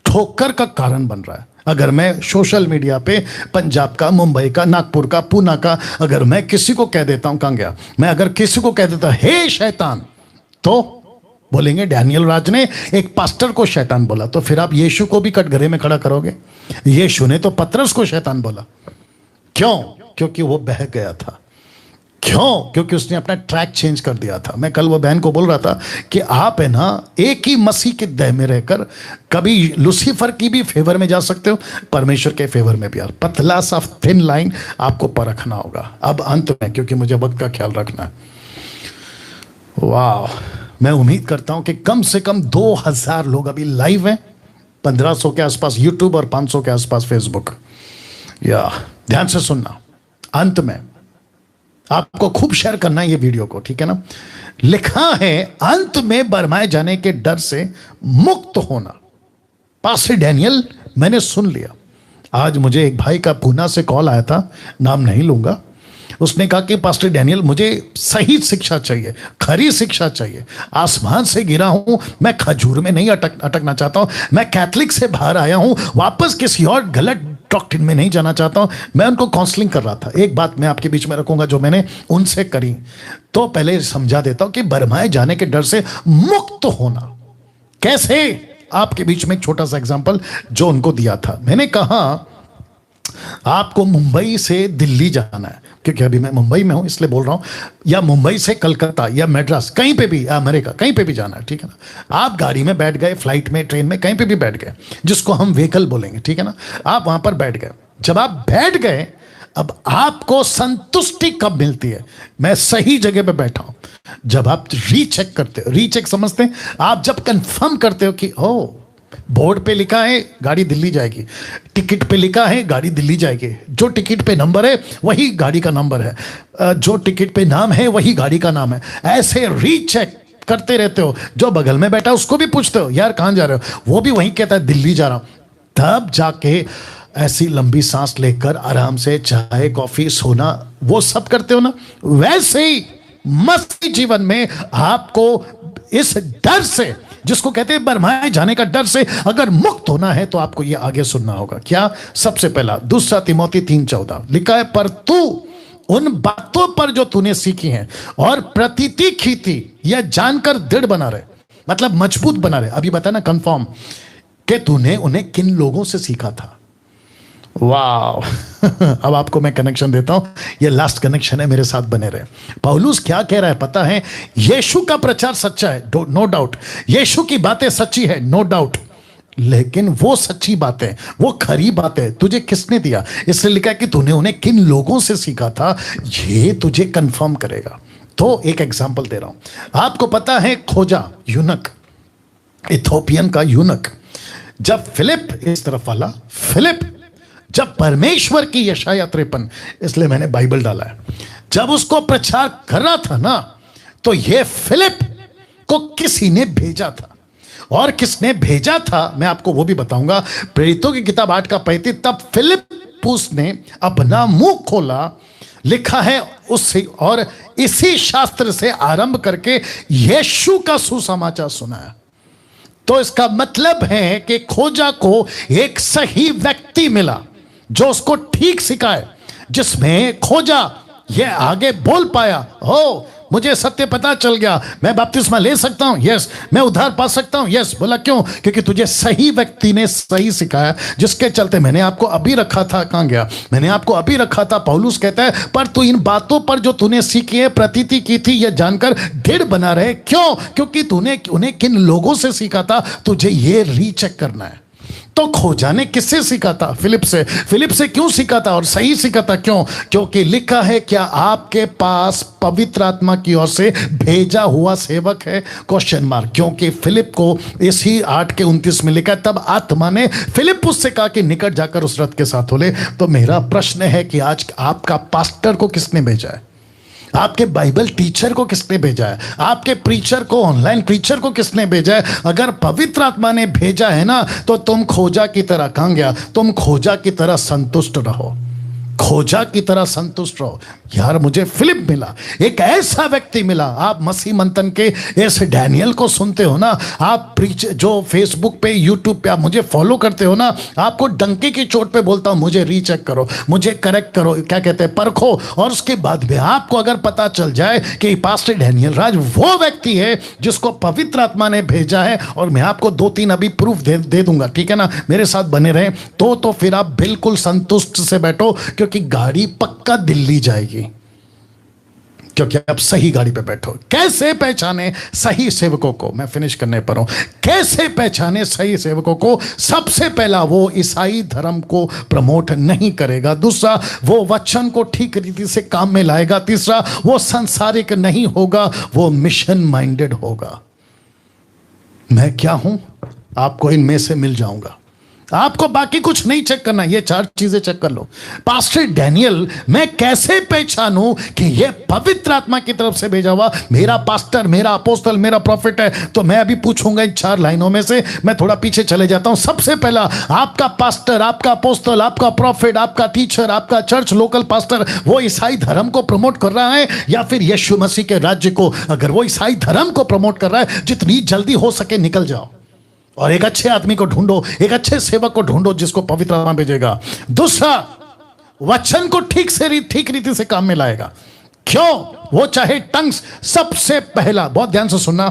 ठोकर का कारण बन रहा है, अगर मैं सोशल मीडिया पे पंजाब का, मुंबई का, नागपुर का, पूना का, अगर मैं किसी को कह देता हूं, कहां गया, मैं अगर किसी को कह देता हे शैतान, तो बोलेंगे डैनियल राज ने एक पास्टर को शैतान बोला। तो फिर आप यीशु को भी कटघरे में खड़ा करोगे? यीशु ने तो पतरस को शैतान बोला। क्यों? क्योंकि वो बह गया था। क्यों? क्योंकि उसने अपना ट्रैक चेंज कर दिया था। मैं कल वो बहन को बोल रहा था कि आप है ना, एक ही मसीह के देह में रहकर कभी लूसीफर की भी फेवर में जा सकते हो, परमेश्वर के फेवर में भी। पतला सा थिन लाइन आपको परखना होगा। अब अंत में, क्योंकि मुझे वक्त का ख्याल रखना है, वाह, मैं उम्मीद करता हूं कि कम से कम 2000 लोग अभी लाइव हैं, 1500 के आसपास यूट्यूब और 500 के आसपास फेसबुक। या ध्यान से सुनना, अंत में आपको खूब शेयर करना है ये वीडियो को, ठीक है ना? लिखा है, अंत में बरमाए जाने के डर से मुक्त होना। पास्टर डैनियल, मैंने सुन लिया। आज मुझे एक भाई का पूना से कॉल आया था, नाम नहीं लूंगा। उसने कहा कि पास्टर डैनियल, मुझे सही शिक्षा चाहिए, खरी शिक्षा चाहिए। आसमान से गिरा हूं, मैं खजूर में नहीं अटकना चाहता हूं। मैं कैथलिक से बाहर आया हूं, वापस किसी और गलत डॉक्ट्रिन में नहीं जाना चाहता हूं। मैं उनको काउंसलिंग कर रहा था। एक बात मैं आपके बीच में रखूंगा जो मैंने उनसे करी, तो पहले समझा देता हूं कि बरमाए जाने के डर से मुक्त होना कैसे। आपके बीच में एक छोटा सा एग्जांपल जो उनको दिया था। मैंने कहा, आपको मुंबई से दिल्ली जाना है, क्योंकि अभी मैं मुंबई में हूं इसलिए बोल रहा हूं, या मुंबई से कलकत्ता या मद्रास, कहीं पे भी, अमेरिका कहीं पे भी जाना है, ठीक है ना। आप गाड़ी में बैठ गए, फ्लाइट में, ट्रेन में, कहीं पे भी बैठ गए, जिसको हम व्हीकल बोलेंगे, ठीक है ना। आप वहां पर बैठ गए, जब आप बैठ गए, अब आपको संतुष्टि कब मिलती है? मैं सही जगह पे बैठा हूं, जब आप रीचेक करते हो। रीचेक समझते हैं आप? जब कंफर्म करते हो कि ओ, बोर्ड पे लिखा है गाड़ी दिल्ली जाएगी, टिकट पे लिखा है गाड़ी दिल्ली जाएगी, जो टिकट पे नंबर है वही गाड़ी का नंबर है, जो टिकट पे नाम है वही गाड़ी का नाम है। ऐसे रीचेक करते रहते हो। जो बगल में बैठा उसको भी पूछते हो, यार कहां जा रहे हो? वो भी वही कहता है दिल्ली जा रहा हूं। तब जाके ऐसी लंबी सांस लेकर आराम से चाय कॉफी सोना वो सब करते हो ना। वैसे ही मसीह जीवन में आपको इस डर से, जिसको कहते हैं बरमाए जाने का डर से, अगर मुक्त होना है तो आपको ये आगे सुनना होगा। क्या? सबसे पहला, दूसरा तिमोथी 3:14 लिखा है, पर तू उन बातों पर जो तूने सीखी हैं और प्रतीति की थी, यह जानकर दृढ़ बना रहे, मतलब मजबूत बना रहे। अभी बता ना कंफर्म कि तूने उन्हें किन लोगों से सीखा था। वाह अब आपको मैं कनेक्शन देता हूं, ये लास्ट कनेक्शन है, मेरे साथ बने रहे। पौलुस क्या कह रहा है पता है? यीशु का प्रचार सच्चा है, नो डाउट। यीशु की बातें सच्ची है, नो डाउट। लेकिन वो सच्ची बातें, वो खरी बातें तुझे किसने दिया? इसलिए लिखा है कि तूने उन्हें किन लोगों से सीखा था, ये तुझे कंफर्म करेगा। तो एक एग्जांपल दे रहा हूं। आपको पता है खोजा यूनक, इथोपियन का यूनक, जब फिलिप, इस तरफ वाला फिलिप, जब परमेश्वर की यशाया 53, इसलिए मैंने बाइबल डाला है, जब उसको प्रचार कर रहा था ना, तो ये फिलिप को किसी ने भेजा था। और किसने भेजा था मैं आपको वो भी बताऊंगा। प्रेरितों की किताब 8:35, तब फिलिप्पुस ने अपना मुंह खोला, लिखा है उससे, और इसी शास्त्र से आरंभ करके यीशु का सुसमाचार सुनाया। तो इसका मतलब है कि खोजा को एक सही व्यक्ति मिला जो उसको ठीक सिखाए, जिसमें खोजा ये आगे बोल पाया, हो मुझे सत्य पता चल गया, मैं बपतिस्मा ले सकता हूं, यस, मैं उद्धार पा सकता हूं, यस। बोला क्यों? क्योंकि तुझे सही व्यक्ति ने सही सिखाया, जिसके चलते मैंने आपको अभी रखा था। कहां गया? मैंने आपको अभी रखा था। पौलुस कहता है, पर तू इन बातों पर जो तूने सीखी है, प्रतीति की थी, यह जानकर दृढ़ बना रहे। क्यों? क्योंकि तूने उन्हें किन लोगों से सीखा था, तुझे ये रीचेक करना है। तो खोजा ने किससे सीखा था? फिलिप से। फिलिप से क्यों सीखा था और सही सीखा था? क्यों? क्योंकि लिखा है, क्या आपके पास पवित्र आत्मा की ओर से भेजा हुआ सेवक है? Question mark. क्योंकि फिलिप को इसी 8:29 में लिखा है, तब आत्मा ने फिलिप उससे कहा कि निकट जाकर उस रथ के साथ हो ले। तो मेरा प्रश्न है कि आज आपका पास्टर को किसने भेजा है? आपके बाइबल टीचर को किसने भेजा है? आपके प्रीचर को, ऑनलाइन प्रीचर को किसने भेजा है? अगर पवित्र आत्मा ने भेजा है ना, तो तुम खोजा की तरह, कहां गया? तुम खोजा की तरह संतुष्ट रहो, खोजा की तरह संतुष्ट रहो। यार मुझे फिलिप मिला, एक ऐसा व्यक्ति मिला। आप मसीह मंथन के इस डैनियल को सुनते हो ना, आप प्रीच जो फेसबुक पे, यूट्यूब पे आप मुझे फॉलो करते हो ना, आपको डंके की चोट पे बोलता हूं, मुझे रीचेक करो, मुझे करेक्ट करो, क्या कहते हैं, परखो। और उसके बाद भी आपको अगर पता चल जाए कि पास्टर डैनियल राज वो व्यक्ति है जिसको पवित्र आत्मा ने भेजा है, और मैं आपको 2-3 अभी प्रूफ दे दूंगा, ठीक है ना, मेरे साथ बने रहें, तो फिर आप बिल्कुल संतुष्ट से बैठो, क्योंकि गाड़ी पक्का दिल्ली जाएगी, क्योंकि आप सही गाड़ी पे बैठो। कैसे पहचाने सही सेवकों को? मैं फिनिश करने पर हूं। कैसे पहचाने सही सेवकों को? सबसे पहला, वो ईसाई धर्म को प्रमोट नहीं करेगा। दूसरा, वो वचन को ठीक रीति से काम में लाएगा। तीसरा, वो सांसारिक नहीं होगा, वो मिशन माइंडेड होगा। मैं क्या हूं? आपको इनमें से मिल जाऊंगा। आपको बाकी कुछ नहीं चेक करना, ये 4 चीजें चेक कर लो। पास्टर डैनियल, मैं कैसे पहचानूं कि ये पवित्र आत्मा की तरफ से भेजा हुआ मेरा पास्टर, मेरा अपोस्तल, मेरा प्रॉफिट है? तो मैं अभी पूछूंगा इन 4 लाइनों में से। मैं थोड़ा पीछे चले जाता हूं। सबसे पहला, आपका पास्टर, आपका अपोस्तल, आपका प्रॉफिट, आपका टीचर, आपका चर्च लोकल पास्टर, वो ईसाई धर्म को प्रमोट कर रहा है या फिर यीशु मसीह के राज्य को? अगर वो ईसाई धर्म को प्रमोट कर रहा है, जितनी जल्दी हो सके निकल जाओ और एक अच्छे आदमी को ढूंढो, एक अच्छे सेवक को ढूंढो जिसको पवित्र आत्मा भेजेगा। दूसरा, वचन को ठीक रीति से काम में लाएगा। क्यों? वो चाहे टंग्स, सबसे पहला, बहुत ध्यान से सुनना,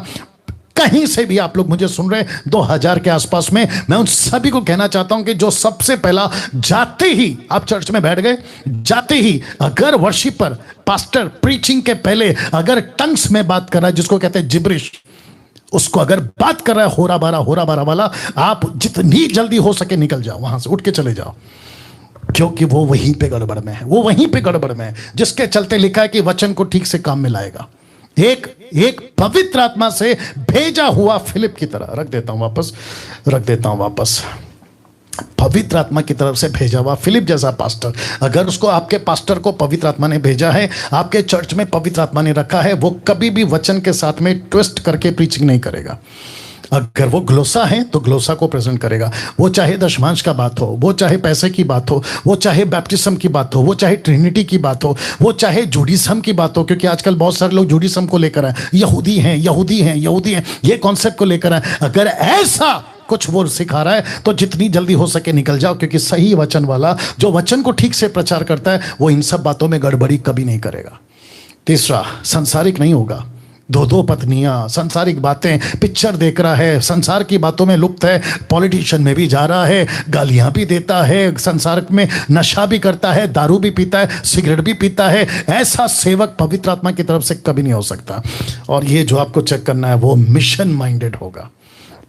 कहीं से भी आप लोग मुझे सुन रहे हैं 2000 के आसपास में, मैं उन सभी को कहना चाहता हूं कि जो सबसे पहला जाते ही आप चर्च में बैठ गए, जाते ही अगर वर्शिपर पास्टर प्रीचिंग के पहले अगर टंग्स में बात कर रहा है, जिसको कहते हैं जिब्रिश, उसको अगर बात कर रहा है होरा बारा वाला, आप जितनी जल्दी हो सके निकल जाओ, वहां से उठ के चले जाओ, क्योंकि वो वहीं पे गड़बड़ में है, वो वहीं पे गड़बड़ में है, जिसके चलते लिखा है कि वचन को ठीक से काम में लाएगा। एक पवित्र आत्मा से भेजा हुआ फिलिप की तरह, रख देता हूं वापस, पवित्र आत्मा की तरफ से भेजा हुआ फिलिप जैसा पास्टर, अगर उसको आपके पास्टर को पवित्र आत्मा ने भेजा है, आपके चर्च में पवित्र आत्मा ने रखा है, वो कभी भी वचन के साथ में ट्विस्ट करके प्रीचिंग नहीं करेगा। अगर वो ग्लोसा है तो ग्लोसा को प्रेजेंट करेगा, वो चाहे दशमांश का बात हो, वो चाहे पैसे की बात हो, वो चाहे बैप्टिज्म की बात हो, वो चाहे ट्रिनिटी की बात हो, वो चाहे जूडिज्म की बात हो, क्योंकि आजकल बहुत सारे लोग जूडिज्म को लेकर आए, यहूदी हैं, ये कॉन्सेप्ट को लेकर आए। अगर ऐसा कुछ वो सिखा रहा है तो जितनी जल्दी हो सके निकल जाओ, क्योंकि सही वचन वाला जो वचन को ठीक से प्रचार करता है वो इन सब बातों में गड़बड़ी कभी नहीं करेगा। तीसरा, सांसारिक नहीं होगा, दो पत्नियां, सांसारिक बातें, पिक्चर देख रहा है, संसार की बातों में लुप्त है, पॉलिटिशियन में भी जा रहा है, गालियां भी देता है, संसार में नशा भी करता है, दारू भी पीता है, सिगरेट भी पीता है, ऐसा सेवक पवित्र आत्मा की तरफ से कभी नहीं हो सकता। और ये जो आपको चेक करना है वो मिशन माइंडेड होगा।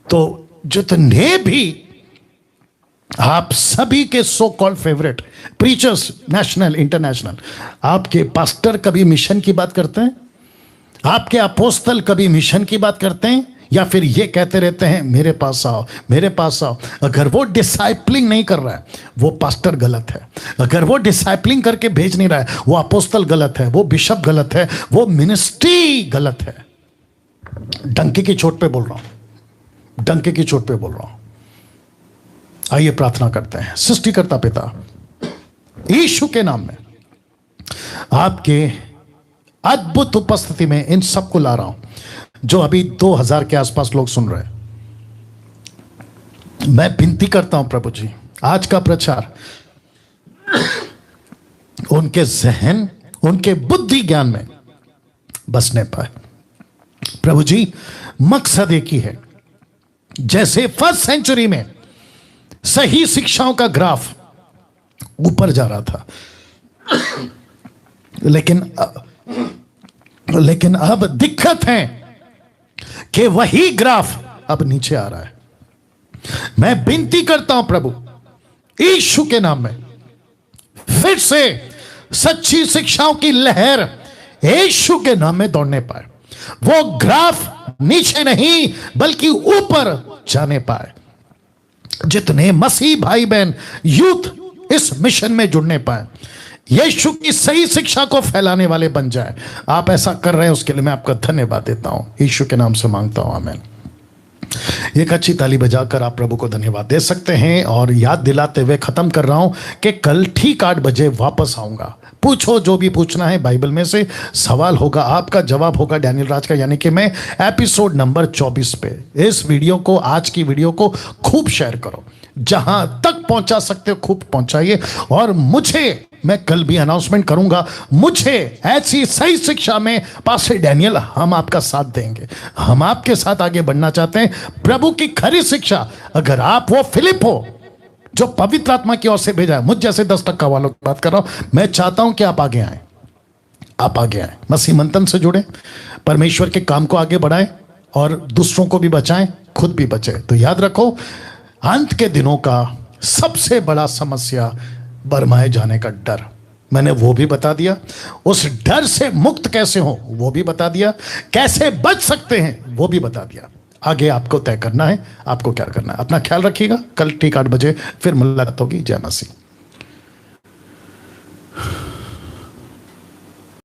तो जितने भी आप सभी के so called favourite preachers, national international, आपके पास्टर कभी मिशन की बात करते हैं? आपके अपोस्तल कभी मिशन की बात करते हैं? या फिर ये कहते रहते हैं मेरे पास आओ, मेरे पास आओ? अगर वो डिसाइपलिंग नहीं कर रहा है वो पास्टर गलत है। अगर वो डिसाइपलिंग करके भेज नहीं रहा है वो अपोस्तल गलत है, वो बिशप गलत है, वो मिनिस्ट्री गलत है। डंके की चोट पे बोल रहा हूं, डंके की चोट पे बोल रहा हूं। आइए प्रार्थना करते हैं। सृष्टिकर्ता पिता, यीशु के नाम में आपके अद्भुत उपस्थिति में इन सबको ला रहा हूं जो अभी 2000 के आसपास लोग सुन रहे हैं। मैं विनती करता हूं प्रभु जी, आज का प्रचार उनके जहन, उनके बुद्धि ज्ञान में बसने पाए। प्रभु जी, मकसद एक ही है, जैसे फर्स्ट सेंचुरी में सही शिक्षाओं का ग्राफ ऊपर जा रहा था, लेकिन अब दिक्कत है कि वही ग्राफ अब नीचे आ रहा है। मैं विनती करता हूं प्रभु यीशु के नाम में, फिर से सच्ची शिक्षाओं की लहर यीशु के नाम में दौड़ने पाए, वो ग्राफ नीचे नहीं बल्कि ऊपर जाने पाए। जितने मसीह भाई बहन यूथ इस मिशन में जुड़ने पाए, यीशु की सही शिक्षा को फैलाने वाले बन जाए। आप ऐसा कर रहे हैं, उसके लिए मैं आपका धन्यवाद देता हूं, यीशु के नाम से मांगता हूं, आमीन। एक अच्छी ताली बजाकर आप प्रभु को धन्यवाद दे सकते हैं। और याद दिलाते हुए खत्म कर रहा हूं कि कल ठीक 8 बजे वापस आऊंगा। पूछो जो भी पूछना है, बाइबल में से सवाल होगा, आपका जवाब होगा डैनियल राज का, यानी कि मैं एपिसोड नंबर 24 पे। इस वीडियो को, आज की वीडियो को खूब शेयर करो, जहां तक पहुंचा सकते हो खूब पहुंचाइए। और मुझे, मैं कल भी अनाउंसमेंट करूंगा, मुझे ऐसी सही शिक्षा में पास्टर डैनियल, हम आपका साथ देंगे, हम आपके साथ आगे बढ़ना चाहते हैं। प्रभु की खरी शिक्षा, अगर आप वो फिलिप हो जो पवित्र आत्मा की ओर से भेजा है, मुझ जैसे 10% वालों की बात कर रहा हूं, मैं चाहता हूं कि आप आगे आए, आप आगे आए, मसीह मंथन से जुड़े, परमेश्वर के काम को आगे बढ़ाएं और दूसरों को भी बचाएं, खुद भी बचे। तो याद रखो, अंत के दिनों का सबसे बड़ा समस्या बरमाए जाने का डर, मैंने वो भी बता दिया। उस डर से मुक्त कैसे हो वो भी बता दिया, कैसे बच सकते हैं वो भी बता दिया। आगे आपको तय करना है, आपको क्या करना है। अपना ख्याल रखिएगा, कल ठीक 8 बजे फिर मुलाकात होगी। जय मसीह।